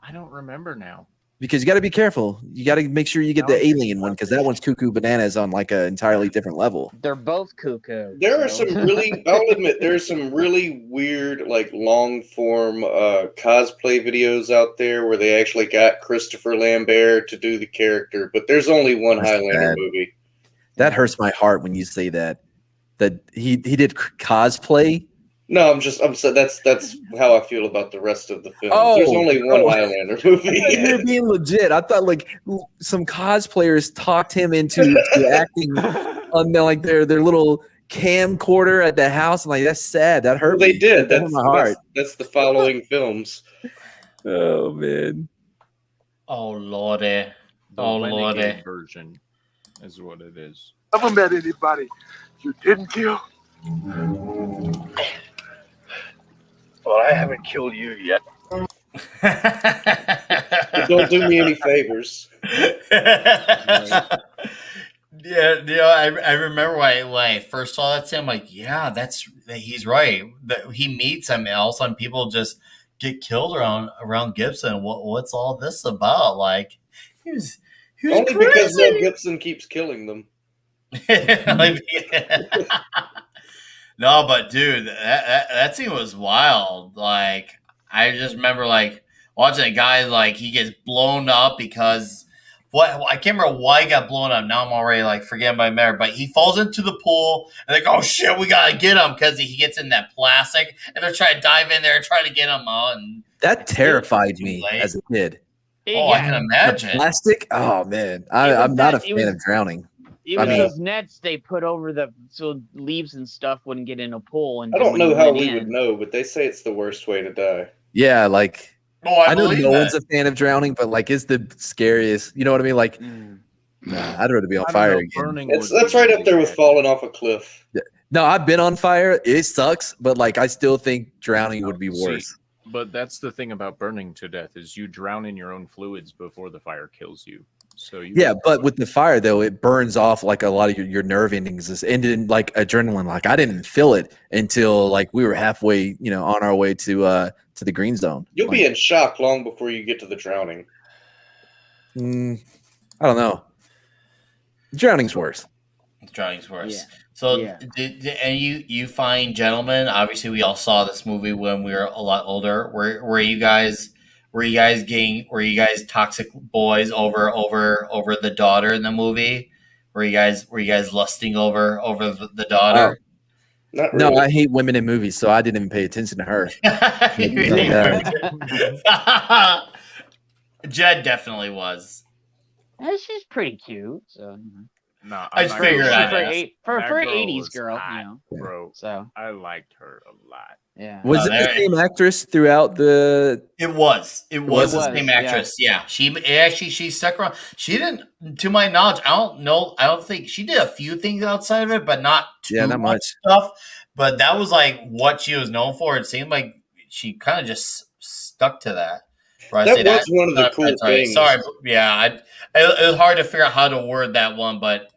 I don't remember now. Because you got to be careful. You got to make sure you get the alien one because that one's cuckoo bananas on like an entirely different level. They're both cuckoo. There are some really, I'll admit, there's some really weird, like long form cosplay videos out there where they actually got Christopher Lambert to do the character, but there's only one Highlander movie. That hurts my heart when you say that. That he did cosplay. No, I'm saying that's how I feel about the rest of the film. There's only one Highlander movie. You're being legit. I thought like some cosplayers talked him into acting on like their little camcorder at the house. I'm like, that's sad. That hurt. They did. That's my heart. That's the following films. Oh man. Oh lordy. The Renegade version is what it is. Never met anybody you didn't kill. Well, I haven't killed you yet. Don't do me any favors. Yeah, I remember when I first saw that scene, I'm like, yeah, he's right. That he meets him, and all of a sudden people just get killed around Gibson. What's all this about? Like, he was only crazy. because Mel Gibson keeps killing them. No, but dude, that scene was wild. Like, I just remember like watching a guy like he gets blown up because I can't remember why he got blown up. Now I'm already like forgetting my memory. But he falls into the pool and like, oh shit, we gotta get him because he gets in that plastic and they're trying to dive in there and try to get him out. And that terrified me as a kid. I can imagine. The plastic? Oh man, I'm not a fan of drowning. It was those nets they put over so leaves and stuff wouldn't get in a pool. And I don't know how we would know, but they say it's the worst way to die. Yeah, like I know no that. one's a fan of drowning, but like it's the scariest. You know what I mean? Like, nah, I'd rather be on fire again. That's right up there with falling off a cliff. No, I've been on fire. It sucks, but like I still think drowning would be worse. But that's the thing about burning to death is you drown in your own fluids before the fire kills you. So but with the fire though, it burns off like a lot of your nerve endings, and then like adrenaline. Like I didn't feel it until like we were halfway, on our way to the green zone. You'll be in shock long before you get to the drowning. I don't know. Drowning's worse. Drowning's worse. Yeah. So, and you find, gentlemen, obviously we all saw this movie when we were a lot older. Were you guys toxic boys over the daughter in the movie? Were you guys lusting over the daughter? Not really. No, I really. hate women in movies, so I didn't even pay attention to her. Jed definitely was. She's pretty cute. So no, I just figured for an 80s girl, bro. So I liked her a lot. Yeah. Was it the same actress throughout the? It was the same actress. Yeah. She stuck around. She didn't, to my knowledge, I don't think she did a few things outside of it, but not too much stuff. But that was like what she was known for. It seemed like she kind of just stuck to that. That was one of the cool things. Sorry, yeah, it was hard to figure out how to word that one, but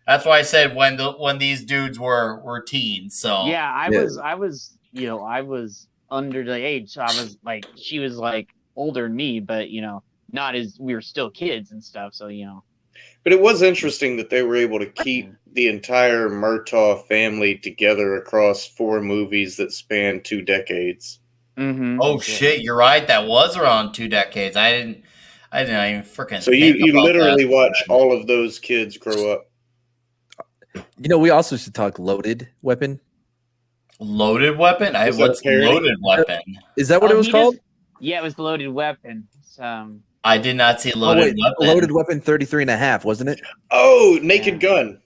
that's why I said when these dudes were teens. So yeah, I was under the age, so I was like, she was like older than me, but not as we were still kids and stuff. So But it was interesting that they were able to keep the entire Murtaugh family together across 4 movies that spanned 2 decades. Mm-hmm. Oh shit, you're right. That was around 2 decades. I didn't even freaking. So you literally watch all of those kids grow up. We also should talk Loaded Weapon. Loaded Weapon? What's Loaded Weapon? Is that what it was called? Yeah, it was Loaded Weapon. I did not see Loaded Weapon. Loaded Weapon 33.5, wasn't it? Oh, Naked Gun.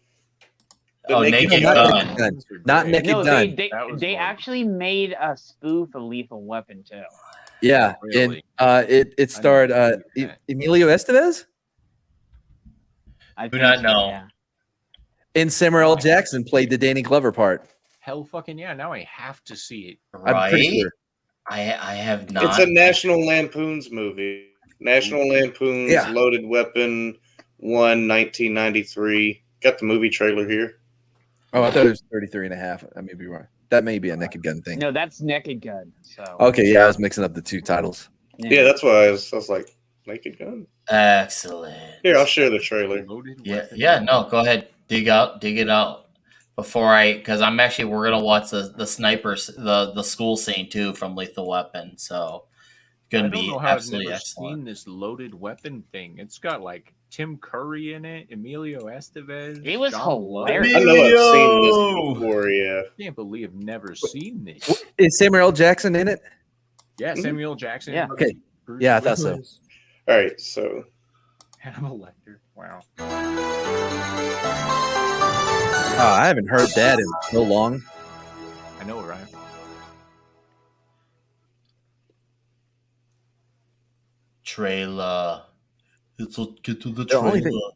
Naked Gun. Not Naked Gun. They actually made a spoof of Lethal Weapon too. Yeah, Really? and it starred Emilio Estevez I do not know. Yeah. and Samuel L. Jackson played the Danny Glover part. Hell fucking yeah! Now I have to see it. I'm pretty sure. I have not. It's a National Lampoon's movie. National Lampoon's Loaded Weapon 1, 1993. Got the movie trailer here. Oh, I thought it was 33.5. I may be wrong. That may be a Naked Gun thing. No, that's Naked Gun. So Okay, yeah, I was mixing up the 2 titles. Yeah, that's why I was like, Naked Gun. Excellent. Here, I'll share the trailer. Yeah. No, go ahead. Dig it out because we're gonna watch the snipers, the school scene too from Lethal Weapon. So gonna be absolutely excellent. Seen this Loaded Weapon thing? It's got like Tim Curry in it, Emilio Estevez. It was John hilarious. I know I've seen this before. Yeah. I can't believe I've never seen this. Is Samuel L. Jackson in it? Yeah, Samuel Jackson. Yeah. Okay. Yeah, I thought so. All right, so Hannibal Lecter. Wow. I haven't heard that in so long. I know, right? Trailer. Let's get to the The only trailer. thing-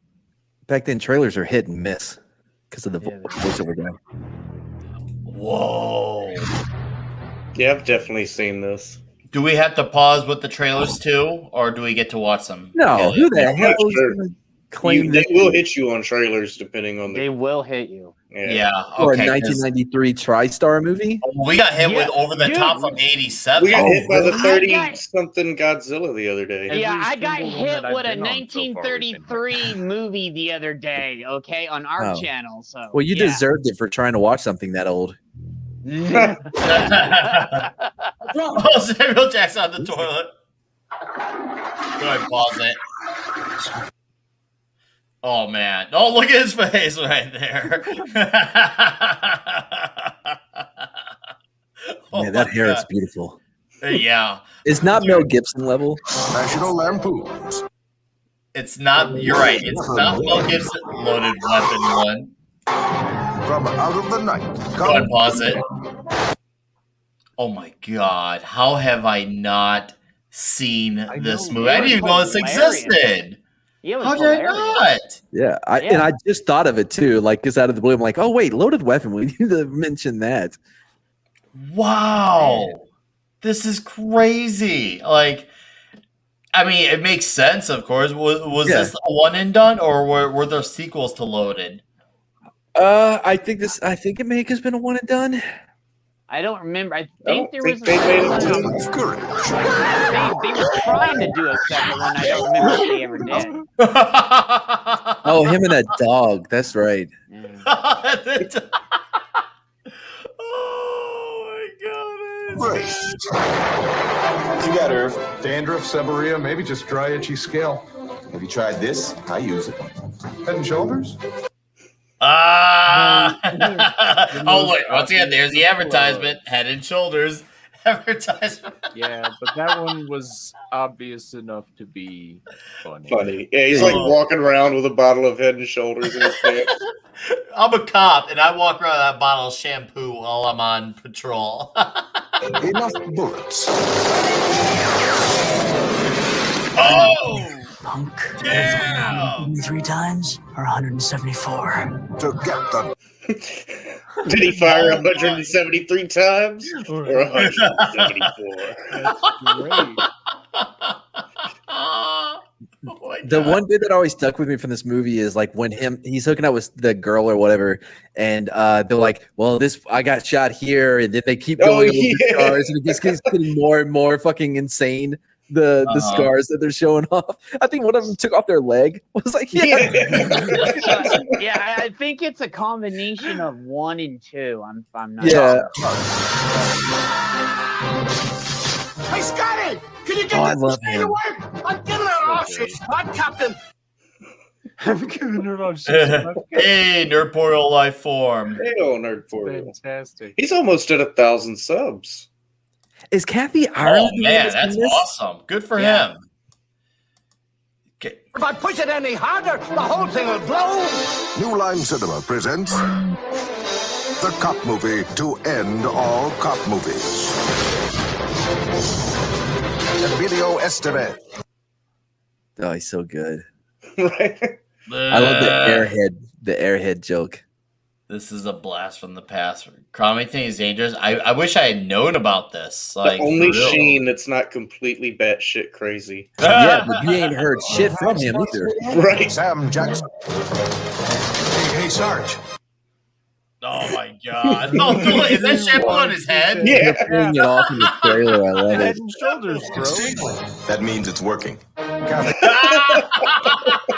Back then, trailers are hit and miss because of the voiceover guy. Whoa. yeah, I've definitely seen this. Do we have to pause with the trailers too, or do we get to watch them? No, who the hell is sure. going to claim They this will hit you on trailers depending on They will hit you. Yeah. for Okay. a 1993 TriStar movie? We got hit with Yeah, Over the dude. Top from '87. We got Oh, hit by the I 30-something Godzilla the other day. Every Yeah, I got single one hit that I've with a been on so far has been 1933 movie the other day, okay, on our Oh. channel. So Well, you yeah. deserved it for trying to watch something that old. Oh, Samuel Jackson on the toilet. Go ahead, pause it. Oh man! Oh, look at his face right there. Oh, Man, that my hair is God. beautiful. Yeah, It's not Mel Gibson level. National Lampoons. it's not. You're right. It's not Mel Gibson Loaded Weapon one. From out of the night. Go ahead, pause it. Oh my God! How have I not seen this movie? I didn't even know this existed. Yeah, How did I not? Yeah, and I just thought of it too. Like, just out of the blue, I'm like, oh wait, Loaded Weapon. We need to mention that. Wow, this is crazy. Like, I mean, it makes sense, of course. Was Yeah. this a one and done, or were there sequels to Loaded? I think it may have been a one and done. I don't remember. I think there was. they made it they were trying to do a second one. I don't remember if they ever did. Oh, him and that dog. That's right. Oh my God! You got Irv. Dandruff, seborrhea, maybe just dry, itchy scale. Have you tried this? I use it. Head and Shoulders? Oh, look, once again, there's the advertisement. Head and Shoulders advertisement. Yeah, but that one was obvious enough to be funny. Funny. Yeah, he's like walking around with a bottle of Head and Shoulders in his pants. I'm a cop, and I walk around with that bottle of shampoo while I'm on patrol. Enough bullets. Oh! Punk. Yeah! 3 times or 174? To get the Did he fire 173 times or 174? The one bit that always stuck with me from this movie is like when he's hooking up with the girl or whatever, and they're like, "Well, I got shot here," and then they keep going over the scars, and it just keeps getting more and more fucking insane. The scars that they're showing off. I think one of them took off their leg. I was like, yeah. Yeah, I think it's a combination of 1 and 2. I'm not. Yeah. Hey, Scotty! Can you get I this love machine to him. work? I'm giving it all shit, spot, Captain. I'm giving it on shit. Hey, Nerdporeal life form. Hey, oh, Nerdporeal. Fantastic. He's almost at 1,000 subs. Is Kathy Oh Ireland? man, that's awesome. Good for him. Okay. If I push it any harder, the whole thing will blow. New Line Cinema presents the cop movie to end all cop movies. Emilio Estevez. Oh, he's so good. Right? I love the airhead joke. This is a blast from the past. Crime thing is dangerous. I wish I had known about this. Like, the only for real. Sheen that's not completely batshit crazy. Yeah, but you ain't heard shit from him either. Right. Sam Jackson. Hey, Sarge. Oh my God! Oh, is that shampoo on his head? Yeah. They're pulling it off in the trailer. I love Head it. and Shoulders, bro. That means it's working.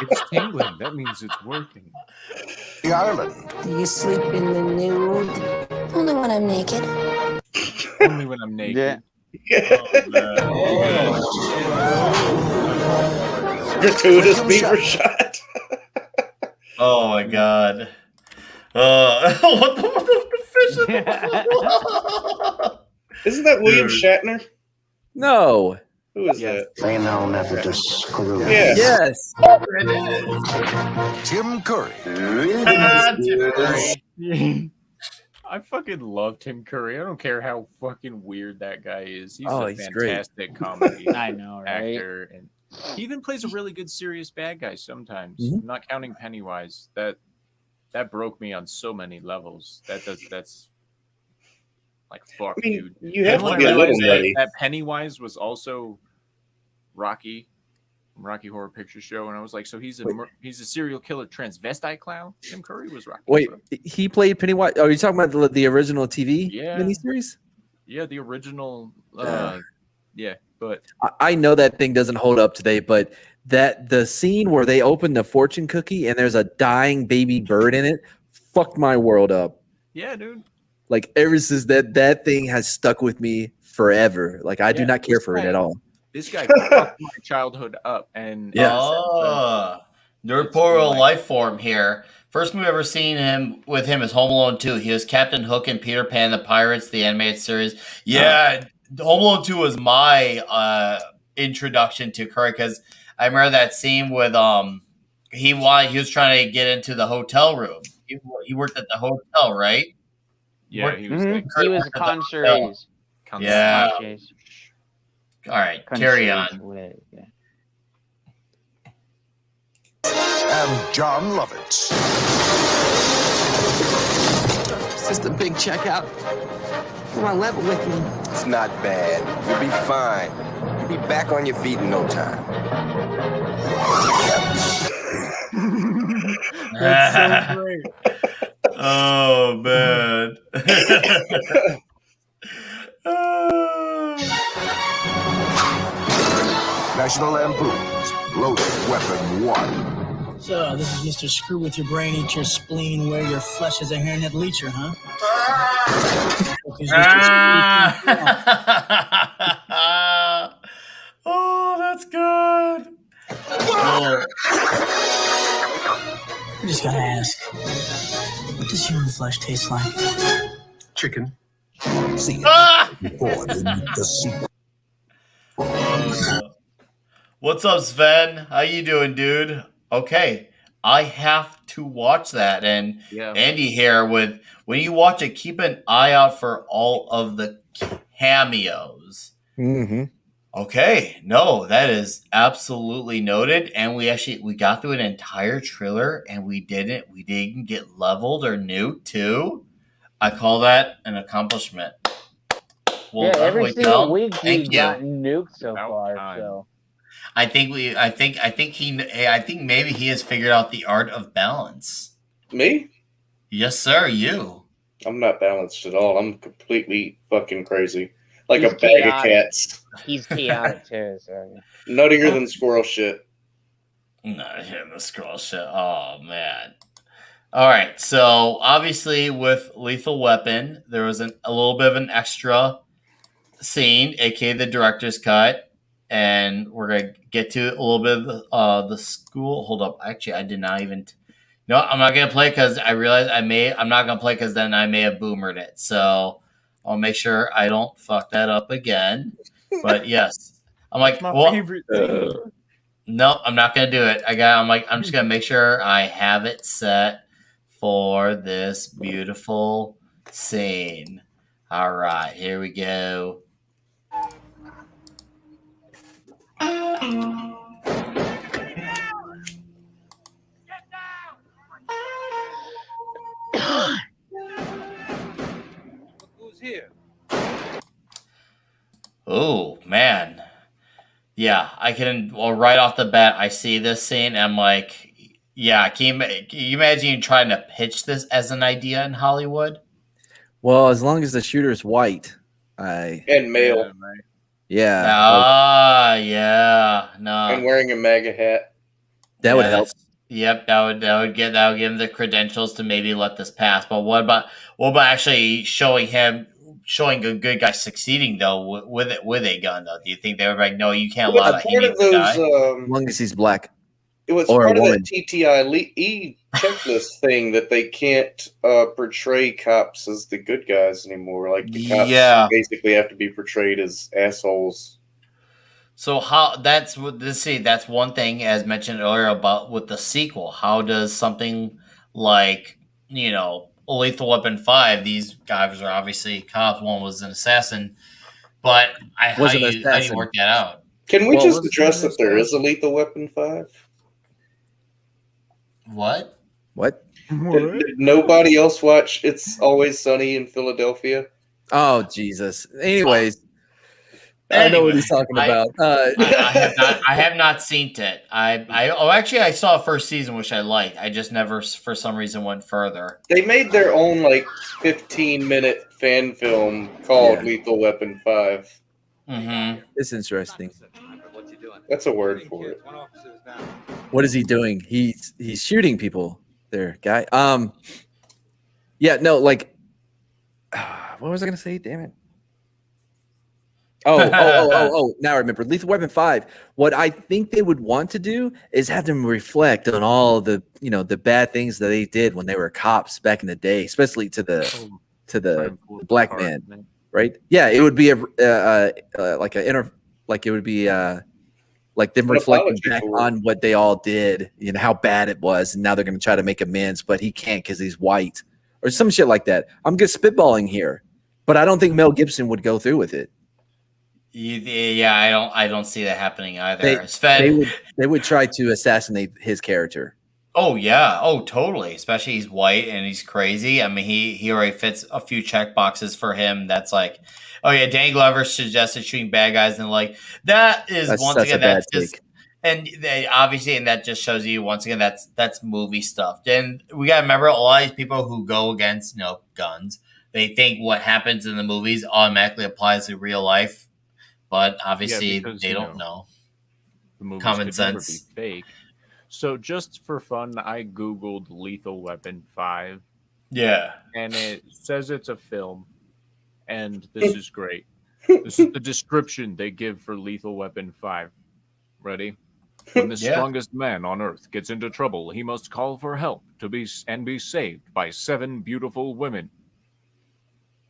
It's tingling. That means it's working. Ireland. Do you sleep in the nude? Only when I'm naked. Only when I'm naked. Gratuitous beaver shot. Oh my God! What the fish? Isn't that William Shatner? No. Who is that? They know never to screw. Yeah. Yes. Tim Curry. I fucking love Tim Curry. I don't care how fucking weird that guy is. He's a He's great. fantastic comedy I know, right? actor, and he even plays a really good serious bad guy sometimes. Mhm. Not counting Pennywise. That broke me on so many levels. That's like fuck, I mean, dude. you have Then to when be I a little realized nutty. that Pennywise was also Rocky. From Rocky Horror Picture Show, and I was like, so he's a serial killer transvestite clown. Tim Curry was Rocky. Wait, bro. he played Pennywise. Oh, you talking about the original TV miniseries? Yeah, the original. Yeah, but I know that thing doesn't hold up today, but the scene where they open the fortune cookie and there's a dying baby bird in it fucked my world up. yeah, dude. Like ever since that thing has stuck with me forever. Like I do not care for it at all. This guy fucked my childhood up, and Yeah. Oh, Nerdporo life form here. First movie I've ever seen him is Home Alone 2. He was Captain Hook in Peter Pan the Pirates, the animated series. Yeah, Home Alone 2 was my introduction to Curry because I remember that scene with he was trying to get into the hotel room. He worked at the hotel, right? Yeah, he was. He was a concierge. Yeah. Concierge. All right, carry on. Yeah. And John Lovitz. It's just a big checkout. Come on, level with me. It's not bad. You'll be fine. You'll be back on your feet in no time. That's so great. Oh, man. National Lampoon's Loaded Weapon 1. So, this is Mr. Screw with your brain, eat your spleen, wear your flesh as a hairnet leecher, huh? Oh, that's good. Oh. I just gotta ask, what does human flesh taste like? Chicken. See Ah! the sequel. What's up, Sven? How you doing, dude? Okay, I have to watch that. And Andy here with when you watch it, keep an eye out for all of the cameos. Mm-hmm. Okay, no, that is absolutely noted. And we got through an entire trailer, and we didn't get leveled or nuked too. I call that an accomplishment. Well, every single week Thank we've you. gotten nuked so far. So I think maybe he has figured out the art of balance. Me? Yes, sir. You. I'm not balanced at all. I'm completely fucking crazy. Like He's a bag chaotic. of cats. He's chaotic too. So Nuttier than squirrel shit. Not hitting the scroll shit. Oh man. All right. So obviously with Lethal Weapon, there was a little bit of an extra scene, aka the director's cut, and we're gonna get to a little bit of the school. Hold up. Actually, I did not even. No, I'm not gonna play because I realized I'm not gonna play because then I may have boomered it. So I'll make sure I don't fuck that up again. But yes, I'm like, well, no, I'm not gonna do it. I'm just gonna make sure I have it set for this beautiful scene. All right, here we go. Who's here? Oh man, yeah, I can. Well, right off the bat, I see this scene, and I'm like, yeah. Can you imagine you trying to pitch this as an idea in Hollywood? Well, as long as the shooter's white, and male. Yeah. Yeah. No. And wearing a MAGA hat. That would help. Yep, that would give him the credentials to maybe let this pass. But what about actually showing a good guy succeeding though with a gun though? Do you think they were like, no, you can't allow that? As long as he's black. It was or part a of woman. that TTIE checklist thing that they can't portray cops as the good guys anymore. Like the cops basically have to be portrayed as assholes. So that's one thing as mentioned earlier about with the sequel. How does something like Lethal Weapon 5? These guys are obviously cops. One was an assassin, but how do you work that out? Can we just address that there is a Lethal Weapon 5? What? Did nobody else watch It's Always Sunny in Philadelphia? Oh Jesus! Anyways. I know what he's talking about. I have not seen it. I saw the first season, which I liked. I just never, for some reason, went further. They made their own 15-minute fan film called Lethal Weapon 5. Mm-hmm. It's interesting. That's a word for it. What is he doing? He's shooting people there, guy. Yeah, no, what was I gonna say? Damn it. Now I remember. Lethal Weapon 5. What I think they would want to do is have them reflect on all the, the bad things that they did when they were cops back in the day, especially to the black man, right? Yeah, it would be like them reflecting back on what they all did, how bad it was, and now they're going to try to make amends, but he can't because he's white or some shit like that. I'm just spitballing here, but I don't think Mel Gibson would go through with it. Yeah, I don't see that happening either. They would try to assassinate his character. Oh yeah, totally. Especially he's white and he's crazy. I mean, he already fits a few check boxes for him. That's like, oh yeah, Danny Glover suggested shooting bad guys, and like that is once again that's just, and they obviously, and that just shows you once again that's movie stuff. And we gotta remember a lot of these people who go against guns, they think what happens in the movies automatically applies to real life. But obviously, they don't know. The movies common sense. Never be fake. So just for fun, I Googled Lethal Weapon 5. Yeah. And it says it's a film. And this is great. This is the description they give for Lethal Weapon 5. Ready? When the strongest man on Earth gets into trouble, he must call for help be saved by 7 beautiful women.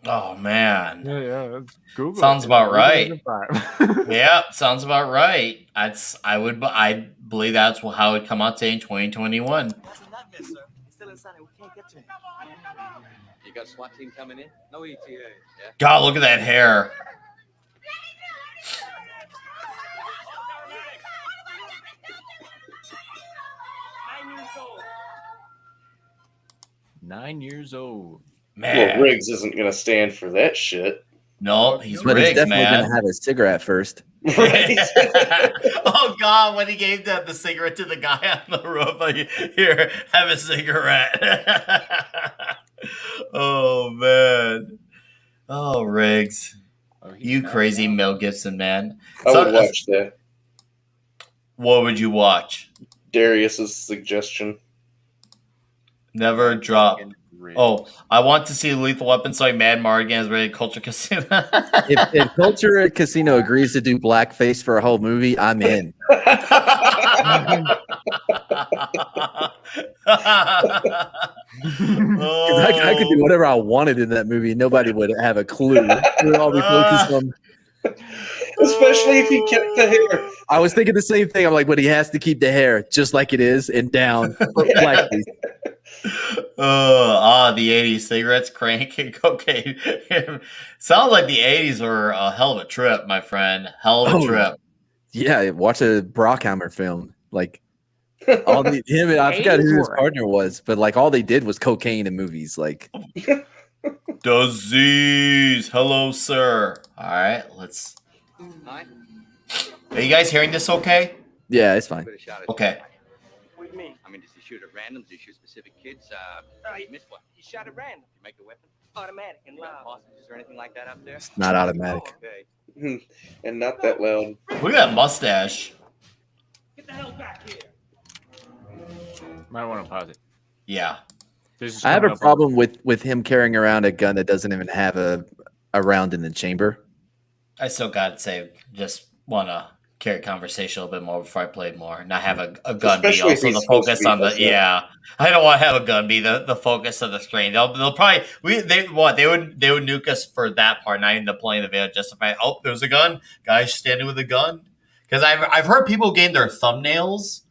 Oh man, yeah. Google sounds about right. Yeah, sounds about right. I believe that's how it would come out today in 2021. You got SWAT team coming in? No ETA. Yeah. God, look at that hair. Nine years old. Man. Well, Riggs isn't going to stand for that shit. No, he's but Riggs, he's definitely man. going to have a cigarette first. Oh God, when he gave the cigarette to the guy on the roof, like, here, have a cigarette. Oh man. Oh, Riggs. You crazy Mel Gibson, man. I would watch that. What would you watch? Darius's suggestion. Never drop. Oh, I want to see Lethal Weapon so Mad Mardigan is ready to Culture Casino. if Culture Casino agrees to do blackface for a whole movie, I'm in. I could do whatever I wanted in that movie. Nobody would have a clue. We'd all be focused on. Especially if he kept the hair. I was thinking the same thing. I'm like, but he has to keep the hair just like it is and down. Blackface. The 80s cigarettes, crank, and cocaine. Sounds like the 80s were a hell of a trip, my friend. Hell of a trip. Yeah, watch a Brockheimer film. Like all the him and I forgot who his partner was, but like all they did was cocaine in movies. Like disease. Hello, sir. All right, let's. Are you guys hearing this? Okay. Yeah, it's fine. Okay. What do you mean? I mean, does he shoot at random? Does he shoot specific kids? He missed one. He shot at random. You make a weapon? Automatic and loud. Hostages or anything like that up there? It's not automatic. Okay. And not that loud. Look at that mustache. Get the hell back here. Might want to pause it. Yeah. I have a problem with him carrying around a gun that doesn't even have a round in the chamber. I still got to say, just want to carry conversation a little bit more before I play more. Not have a gun Especially be also the focus on the I don't want to have a gun be the focus of the screen. They'll probably they would nuke us for that part, not even the playing the video justify. Oh, there's a gun, guys standing with a gun. Because I've heard people getting their thumbnails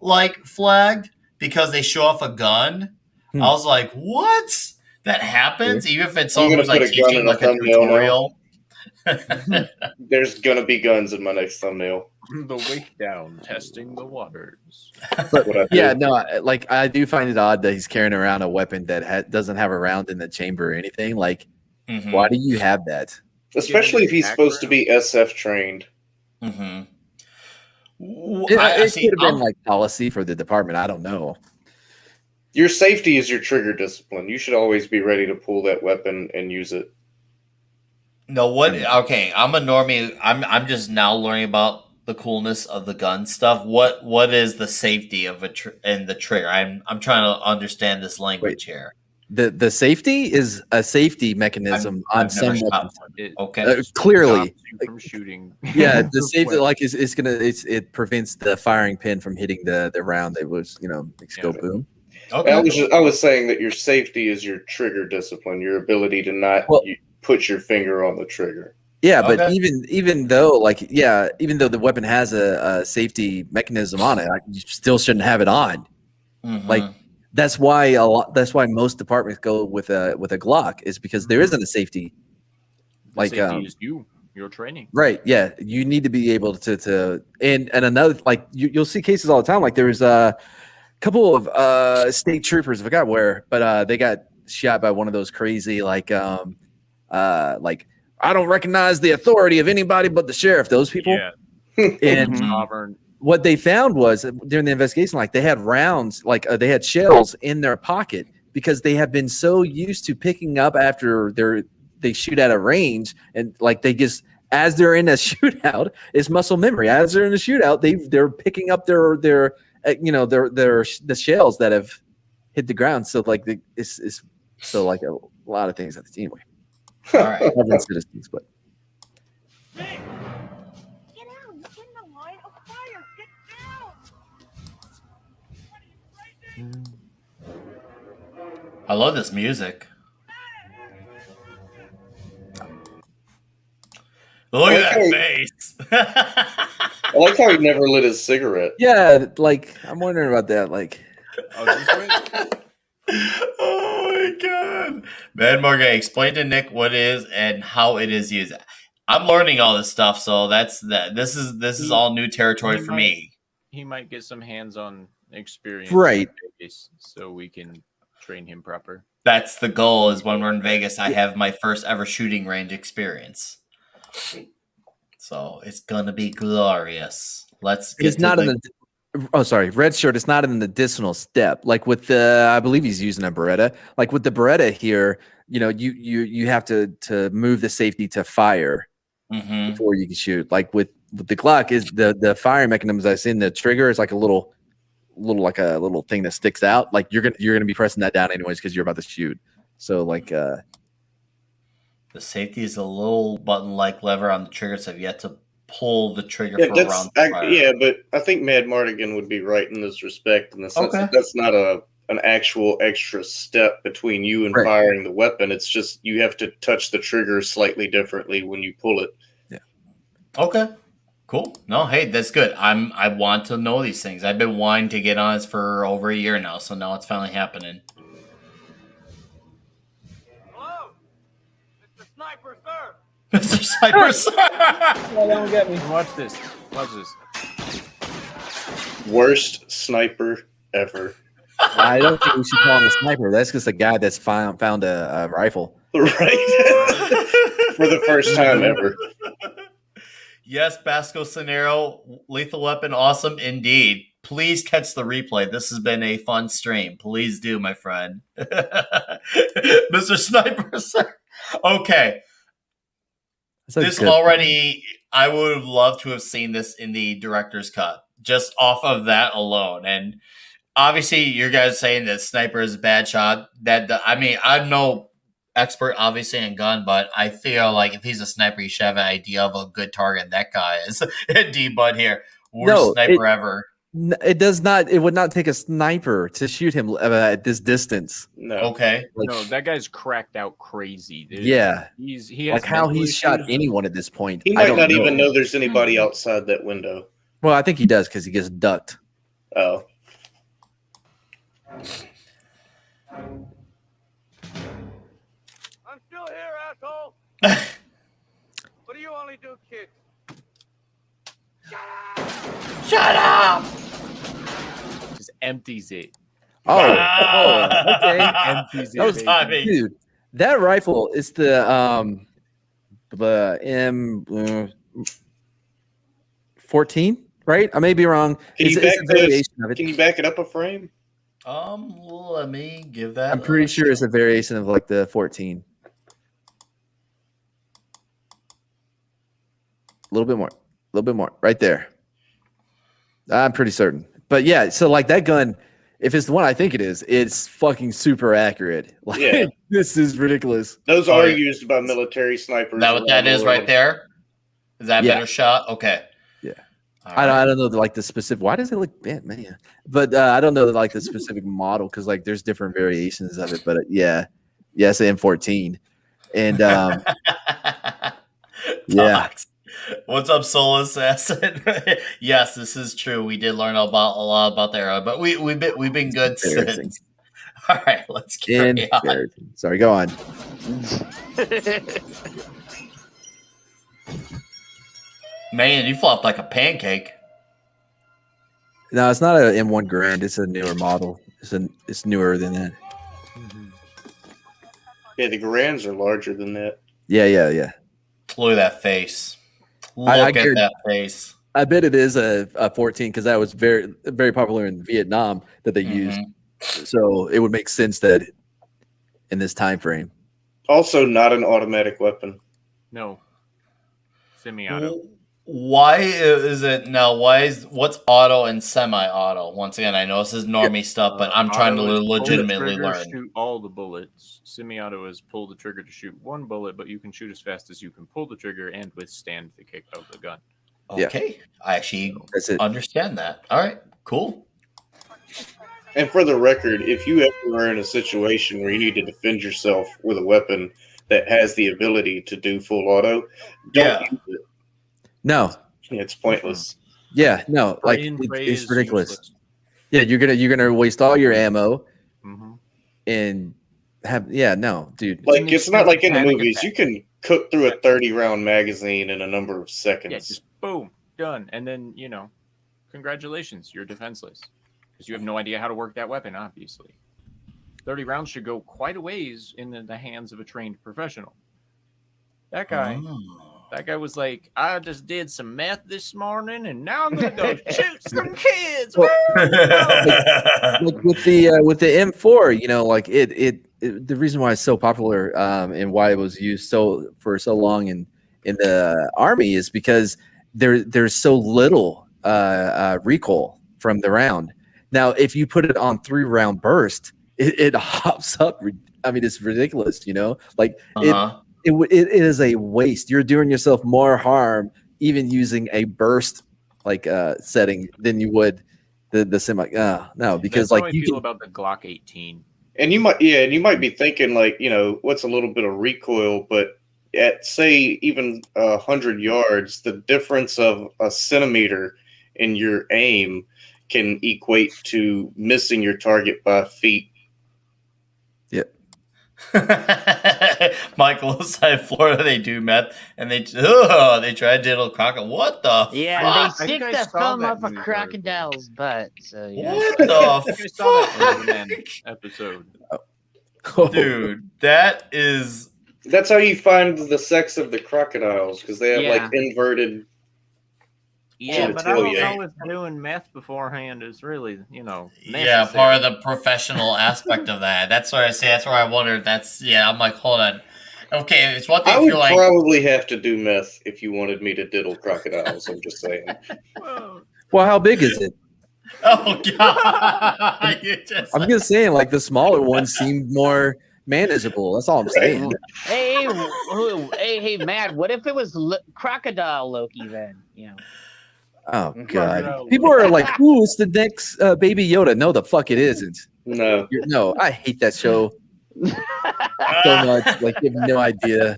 like flagged because they show off a gun. I was like, what? That happens even if it's someone who's like teaching like a tutorial. There's gonna be guns in my next thumbnail. The wake down, testing the waters. But like I do find it odd that he's carrying around a weapon that doesn't have a round in the chamber or anything. Like, why do you have that? Especially if he's supposed to be SF trained. Mm-hmm. It could have been like policy for the department. I don't know. Your safety is your trigger discipline. You should always be ready to pull that weapon and use it. No, what? Okay, I'm a normie. I'm just now learning about the coolness of the gun stuff. What is the safety of and the trigger? I'm trying to understand this language here. The safety is a safety mechanism on I've never some shot weapons. one. Okay. Clearly, Stops you from shooting. yeah, the safety like it prevents the firing pin from hitting the round that was makes it go boom. Okay. I was saying that your safety is your trigger discipline, your ability to not put your finger on the trigger. Yeah, but even though the weapon has a safety mechanism on it, you still shouldn't have it on. Mhm. Like that's why most departments go with a Glock is because there isn't a safety. The safety is your training. Right. Yeah. You need to be able to and another like you'll see cases all the time. Like there was a couple of state troopers, I forgot where, but they got shot by one of those crazy like I don't recognize the authority of anybody but the sheriff. Those people. Yeah. And what they found was during the investigation, like they had rounds, like they had shells in their pocket because they have been so used to picking up after they shoot at a range, and like they just as they're in a shootout, it's muscle memory. As they're in a shootout, they're picking up the shells that have hit the ground. So like it's so like a lot of things anyway. All right. Citizens, but I love this music. Look at that face. I like how he never lit his cigarette. yeah, like I'm wondering about that. Like, Oh my god. Man, Morgan, explain to Nick what it is and how it is used. I'm learning all this stuff, so this is all new territory for me. He might get some hands-on experience, Right? in Vegas, so we can train him proper. That's the goal. Is when we're in Vegas, I have my first ever shooting range experience. So it's gonna be glorious. Let's get it's not red shirt. It's not an additional step. Like with the, I believe he's using a Beretta. Like with the Beretta here, you have to move the safety to fire before you can shoot. Like with the Glock is the firing mechanism I've seen. The trigger is like a little thing that sticks out. Like you're gonna be pressing that down anyways because you're about to shoot. So like the safety is a little button-like lever on the trigger, so I've yet to pull the trigger for a round. But I think Mad Mardigan would be right in this respect in the sense that that's not an actual extra step between you and firing the weapon. It's just you have to touch the trigger slightly differently when you pull it. Yeah. Okay. Cool. No, hey, that's good. I want to know these things. I've been wanting to get on this for over a year now, so now it's finally happening. Hello, Mr. Sniper, sir. Mr. Sniper, sir. Don't get me. Watch this. Worst sniper ever. I don't think we should call him a sniper. That's just a guy that's found a rifle. Right. For the first time ever. Yes, Basco Scenario, Lethal Weapon, awesome indeed. Please catch the replay. This has been a fun stream. Please do, my friend. Mr. Sniper, sir. Okay. This already, I would have loved to have seen this in the director's cut, just off of that alone. And obviously, you guys saying that Sniper is a bad shot. I'm no expert, obviously, in gun, but I feel like if he's a sniper, you should have an idea of a good target. That guy is D-Bud here. Worst sniper ever. It does not. It would not take a sniper to shoot him at this distance. No. Okay. No, that guy's cracked out crazy, dude. Yeah. He has like how he's shot anyone at this point. He might not even know there's anybody outside that window. Well, I think he does because he gets ducked. Oh. I'm still here, asshole. What do you only do, kid? Shut up! Just empties it. Oh, okay. Empties it. Dude, that rifle is the M14, right? I may be wrong. Can you back it up a frame? Let me give that. I'm pretty sure it's a variation of like the 14. A little bit more, right there. I'm pretty certain. But yeah, so like that gun, if it's the one I think it is, it's fucking super accurate. Like, Yeah. this is ridiculous. Those are used by military snipers. Is that what that is right there? Is that a Yeah. better shot? Okay. Yeah. All I don't know the specific. Why does it look bad, man? But I don't know the specific model because like there's different variations of it. But yeah, it's an M14, and yeah. What's up, Soul Assassin? Yes, this is true. We did learn a lot about the era, but we've been good since. All right, let's carry on. Sorry, go on. Man, you flopped like a pancake. No, it's not an M1 Grand. It's a newer model. It's newer than that. Yeah, the Grands are larger than that. Yeah. Look at that face. Look I at that face. I bet it is a 14 because that was very, very popular in Vietnam that they used. So it would make sense that in this time frame. Also, not an automatic weapon. No. Semi-auto. Why is it now? What's auto and semi-auto? Once again, I know this is normie stuff, but I'm trying to Auto is pull the legitimately trigger, learn. Shoot all the bullets. Semi-auto is pull the trigger to shoot one bullet, but you can shoot as fast as you can pull the trigger and withstand the kick of the gun. Okay, I actually understand that. All right, cool. And for the record, if you ever are in a situation where you need to defend yourself with a weapon that has the ability to do full auto, don't use it. No, it's pointless. Yeah, no, like it's ridiculous. Useless. Yeah, you're gonna waste all your ammo and have no, dude. Like it's not like in the movies. You can cook through a 30-round magazine in a number of seconds. Yeah, just boom, done, and then congratulations, you're defenseless because you have no idea how to work that weapon. Obviously, 30 rounds should go quite a ways in the hands of a trained professional. That guy. That guy was like, I just did some meth this morning, and now I'm gonna go shoot some kids. Like with the M4, like it the reason why it's so popular and why it was used for so long in the Army is because there's so little recoil from the round. Now, if you put it on 3-round burst, it hops up. I mean, it's ridiculous. Like it is a waste. You're doing yourself more harm even using a burst setting than you would the semi. No, because that's how I feel about the Glock 18. And you might be thinking what's a little bit of recoil, but at say even 100 yards, the difference of a centimeter in your aim can equate to missing your target by feet. Michael inside Florida, they do meth and they try to diddle crocodile. What the fuck? They stick the thumb up a crocodile's butt. So what the fuck? Episode. Dude, that's how you find the sex of the crocodiles because they have inverted. Yeah, but I don't know if doing meth beforehand is really, necessary. Yeah, part of the professional aspect of that. That's what I say. That's where I wonder if I'm like, hold on. Okay, it's what they I feel would probably have to do meth if you wanted me to diddle crocodiles. I'm just saying. Well, how big is it? Oh God! I'm just saying, like the smaller ones seem more manageable. That's all I'm saying. Hey, Matt. What if it was crocodile Loki then? Oh God! People are like, "Ooh, it's the next Baby Yoda." No, the fuck it isn't. No, I hate that show so much. Like, you have no idea.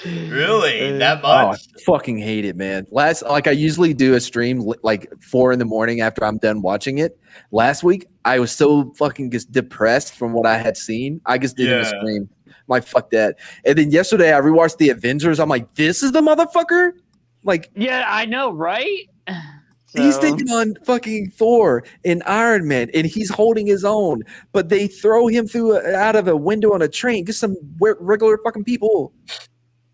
Really, that much? Oh, I fucking hate it, man. I usually do a stream like 4 a.m. after I'm done watching it. Last week, I was so fucking just depressed from what I had seen. I just didn't even stream. I'm like, fuck that. And then yesterday, I rewatched the Avengers. I'm like, this is the motherfucker. Like, yeah, I know, right? He's taking on fucking Thor and Iron Man, and he's holding his own. But they throw him out of a window on a train. Just some regular fucking people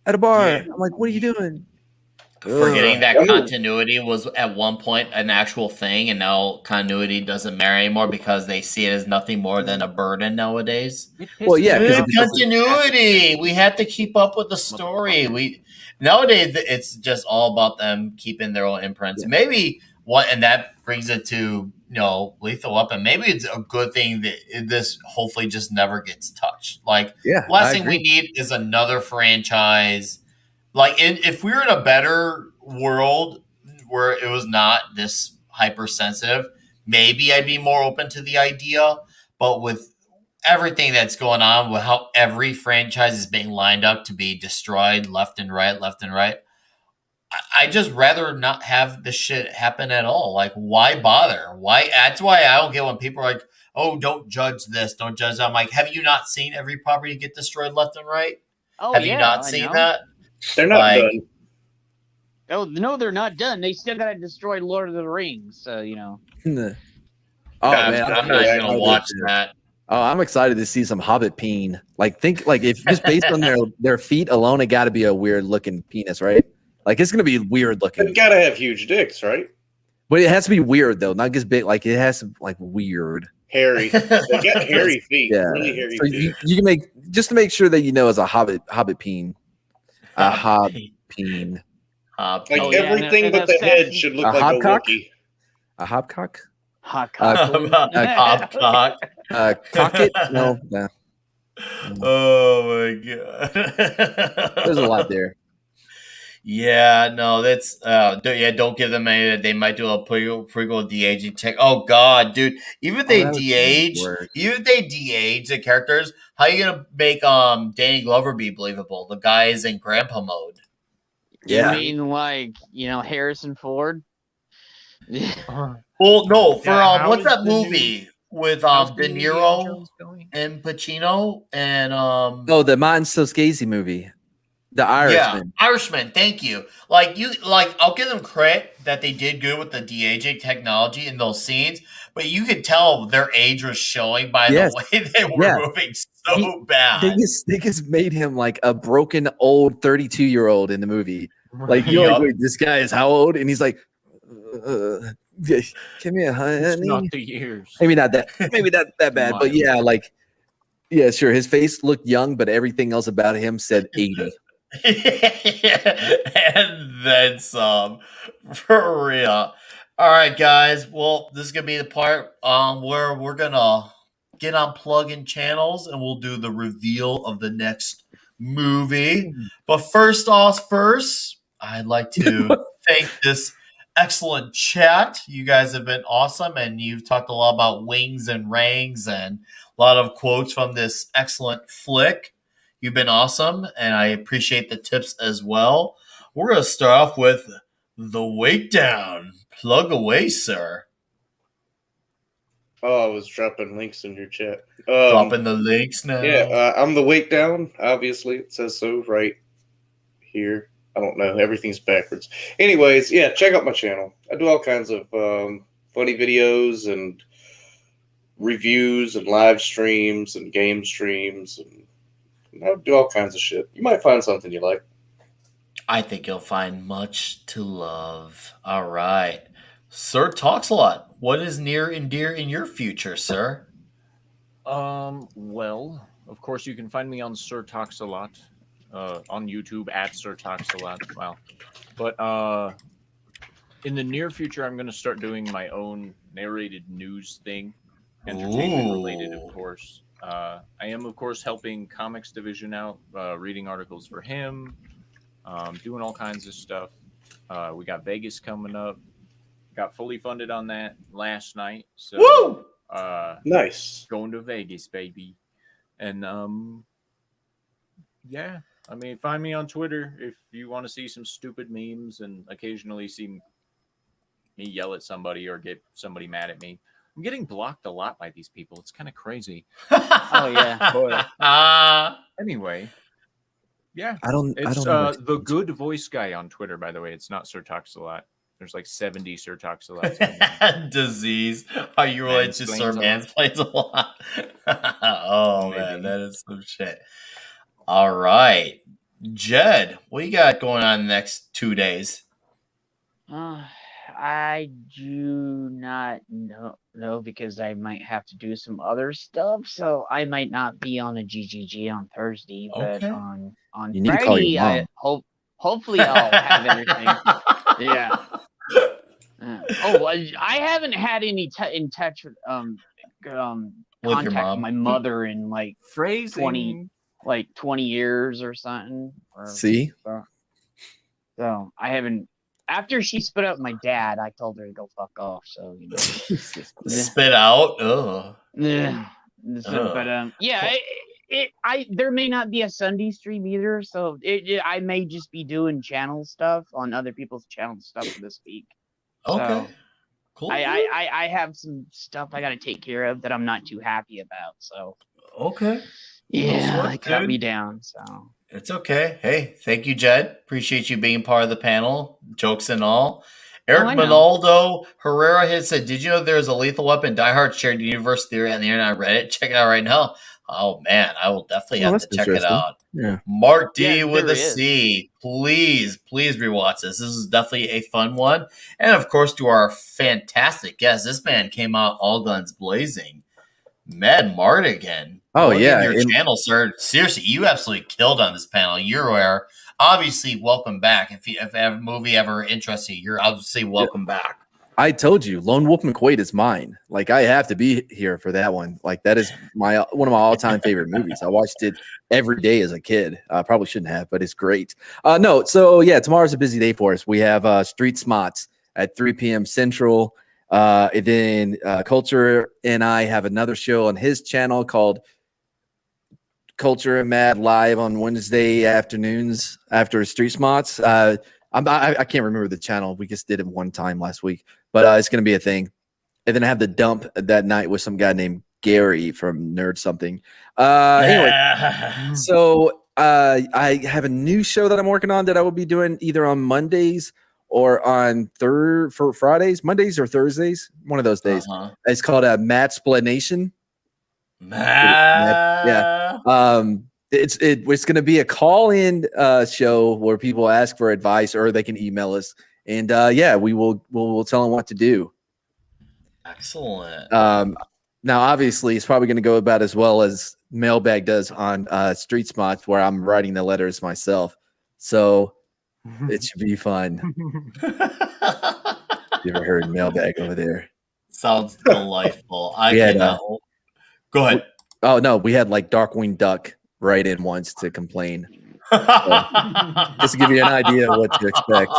at a bar. Yeah. I'm like, what are you doing? Forgetting that continuity was at one point an actual thing, and now continuity doesn't matter anymore because they see it as nothing more than a burden nowadays. Well, yeah, continuity. We had to keep up with the story. Nowadays, it's just all about them keeping their own imprints. Yeah. Maybe and that brings it to Lethal Weapon. Maybe it's a good thing that this hopefully just never gets touched. Like, last thing we need is another franchise. Like, if we were in a better world where it was not this hypersensitive, maybe I'd be more open to the idea. But with everything that's going on, with how every franchise is being lined up to be destroyed left and right, I just rather not have this shit happen at all. Like, why bother? Why? That's why I don't get when people are like, "Oh, don't judge this, don't judge that." I'm like, have you not seen every property get destroyed left and right? Oh, have you not seen that? They're not done. Oh no, they're not done. They still gotta destroy Lord of the Rings. So Oh man, I'm not gonna watch that. Oh, I'm excited to see some Hobbit peen. Like, think like if just based on their feet alone, it got to be a weird looking penis, right? Like, it's gonna be weird looking. They gotta have huge dicks, right? But it has to be weird though, not just big. Like, it has to like weird. Hairy. They got hairy feet. Yeah. Really hairy So feet. you can make just to make sure that as a Hobbit peen, a hob peen. Like everything but the head should look like a Wookiee. A hobcock? Hot Hobcock. Cock it? No. Oh my god. There's a lot there. Yeah, no, that's don't give them any. They might do a prequel de-aging tech. Oh god, dude. Even if they de-age the characters, how are you gonna make Danny Glover be believable? The guy is in grandpa mode. You mean like, Harrison Ford? Well, no, for what's is that the movie with De Niro and Pacino and Oh, the Martin Scorsese movie, The Irishman. Yeah, Irishman. Thank you. I'll give them credit that they did good with the de-aging technology in those scenes, but you could tell their age was showing by the way they were moving so bad. They just made him like a broken old 32-year-old in the movie. Like, you're like, wait, this guy is how old? And he's like, give me a honey. It's not the years. Maybe not that. Maybe not that bad. But yeah, sure. His face looked young, but everything else about him said 80. And then some, for real. All right, guys. Well, this is gonna be the part where we're gonna get on plug-in channels and we'll do the reveal of the next movie. But first, I'd like to thank this excellent chat. You guys have been awesome, and you've talked a lot about wings and rangs and a lot of quotes from this excellent flick. You've been awesome, and I appreciate the tips as well. We're going to start off with the wake down. Plug away, sir. Oh, I was dropping links in your chat. Dropping the links now. Yeah, I'm the wake down. Obviously, it says so right here. I don't know. Everything's backwards. Anyways, yeah, check out my channel. I do all kinds of funny videos and reviews and live streams and game streams. And I do all kinds of shit. You might find something you like. I think you'll find much to love. All right. Sir Talks a Lot. What is near and dear in your future, sir? Well, of course, you can find me on Sir Talks a Lot. On YouTube at Sir Talks a Lot. Wow. But in the near future, I'm going to start doing my own narrated news thing, entertainment related, of course. I am, of course, helping Comics Division out, reading articles for him, doing all kinds of stuff. We got Vegas coming up. Got fully funded on that last night. So, woo! Nice. Going to Vegas, baby. And yeah. I mean, find me on Twitter if you want to see some stupid memes and occasionally see me yell at somebody or get somebody mad at me. I'm getting blocked a lot by these people. It's kind of crazy. Oh yeah. But anyway, yeah. I don't know the good voice guy on Twitter, by the way. It's not Sir Talks a Lot. There's like 70 Sir Talks a Lot. Disease. Are you related to Sir Mansplains a lot? Oh man, that is some shit. All right, Jed, what you got going on the next 2 days? I do not know because I might have to do some other stuff, so I might not be on a GGG on Thursday, but on Friday, hopefully I'll have everything. Yeah. Oh, I haven't had any in touch with contact with my mother in like 20 years or something. See? So I haven't. After she split up with my dad, I told her to go fuck off. So spit out. Ugh. Yeah. But yeah, there may not be a Sunday stream either, so I may just be doing channel stuff on other people's channel stuff this week. Okay. So cool. I have some stuff I got to take care of that I'm not too happy about. So okay. Yeah, they cut me down. So it's okay. Hey, thank you, Jed. Appreciate you being part of the panel. Jokes and all. Eric Monaldo Herrera has said, "Did you know there's a Lethal Weapon Die Hard shared universe theory on the internet Reddit? Check it out right now." Oh man, I will definitely have to check it out. Yeah. Mark D with a C. Please rewatch this. This is definitely a fun one. And of course, to our fantastic guest, this man came out all guns blazing. Mad Mardigan. Oh, yeah. Your channel, sir. Seriously, you absolutely killed on this panel. You're obviously welcome back. If a movie ever interests you, you're obviously welcome back. I told you, Lone Wolf McQuaid is mine. Like, I have to be here for that one. Like, that is one of my all-time favorite movies. I watched it every day as a kid. I probably shouldn't have, but it's great. Tomorrow's a busy day for us. We have Street Smarts at 3 p.m. Central. And then Culture and I have another show on his channel called Culture and Mad live on Wednesday afternoons after Street Smarts. I can't remember the channel. We just did it one time last week, but it's going to be a thing. And then I have the dump that night with some guy named Gary from Nerd Something. Anyway, so I have a new show that I'm working on that I will be doing either on Mondays or on Fridays, Mondays or Thursdays, one of those days. It's called Matsplanation. Yeah. It's going to be a call-in show where people ask for advice or they can email us, and we'll tell them what to do. Excellent. Now, obviously, it's probably going to go about as well as Mailbag does on Street Smarts, where I'm writing the letters myself. So it should be fun. You ever heard Mailbag over there? Sounds delightful. Go ahead. Oh no, we had like Darkwing Duck write in once to complain. Just to give you an idea of what to expect.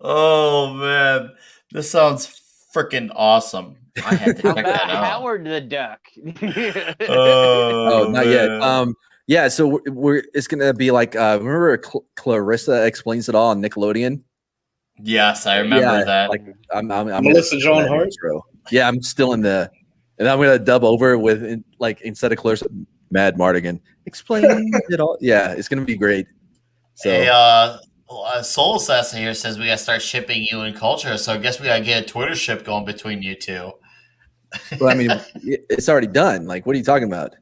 Oh man, this sounds freaking awesome. I had to check that out. Howard the Duck. Not yet. So it's gonna be like remember Clarissa Explains It All on Nickelodeon? Yes, I remember that. Like I'm Melissa Joan Hart. Yeah, I'm still in the. And I'm gonna dub over with instead of Clarissa, Mad Mardigan. Explain it all. Yeah, it's gonna be great. So Soul Assassin here says we gotta start shipping you and Culture. So I guess we gotta get a Twitter ship going between you two. Well, I mean, it's already done. Like, what are you talking about?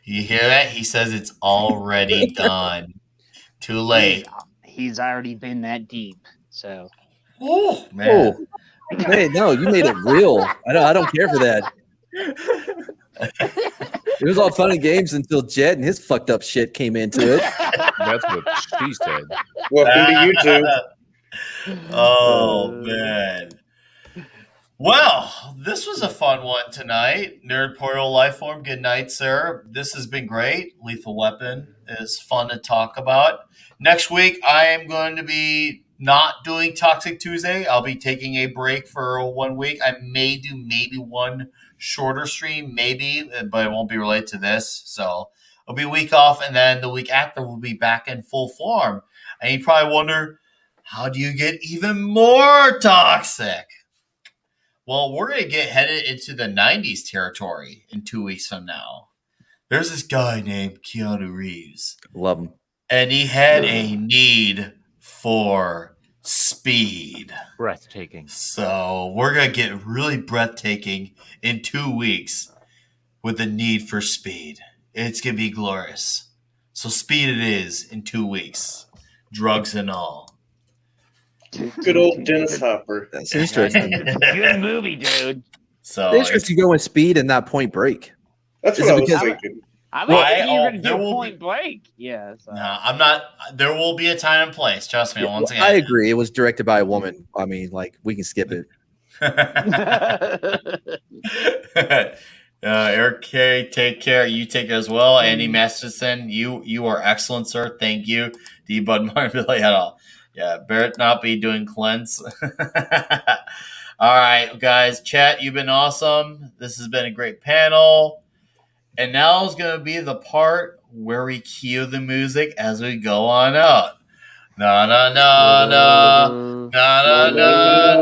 You hear that? He says it's already done. Too late. He's already been that deep. So. Oh man. Oh. Hey, no, you made it real. I don't care for that. It was all fun and games until Jed and his fucked up shit came into it. That's what she said. Welcome to YouTube. Oh man. Well, this was a fun one tonight. Nerd Portal Lifeform, good night, sir. This has been great. Lethal Weapon is fun to talk about. Next week, I am going to be not doing Toxic Tuesday. I'll be taking a break for 1 week. I may do maybe one shorter stream, maybe, but it won't be related to this. So it'll be a week off, and then the week after we'll be back in full form. And you probably wonder, how do you get even more toxic? Well, we're going to get headed into the 90s territory in 2 weeks from now. There's this guy named Keanu Reeves. Love him. And he had a need for speed. Breathtaking. So we're going to get really breathtaking in 2 weeks with the need for speed. It's going to be glorious. So speed it is in 2 weeks. Drugs and all. Good old Dennis Hopper. That's interesting. Good movie, dude. So it's interesting to go in Speed and not Point Break. That's Is what it I was because- thinking. I was thinking you were going to do Point Blank. Yeah. So. No, I'm not. There will be a time and place. Trust me. Yeah, once again, I agree. It was directed by a woman. I mean, like we can skip it. Eric K, take care. You take care as well. Andy Masterson, you are excellent, sir. Thank you. D Bud Martin Billy at all. Yeah, Barrett not be doing cleanse. All right, guys. Chat, you've been awesome. This has been a great panel. And now is going to be the part where we cue the music as we go on out. Na na na na na na na na.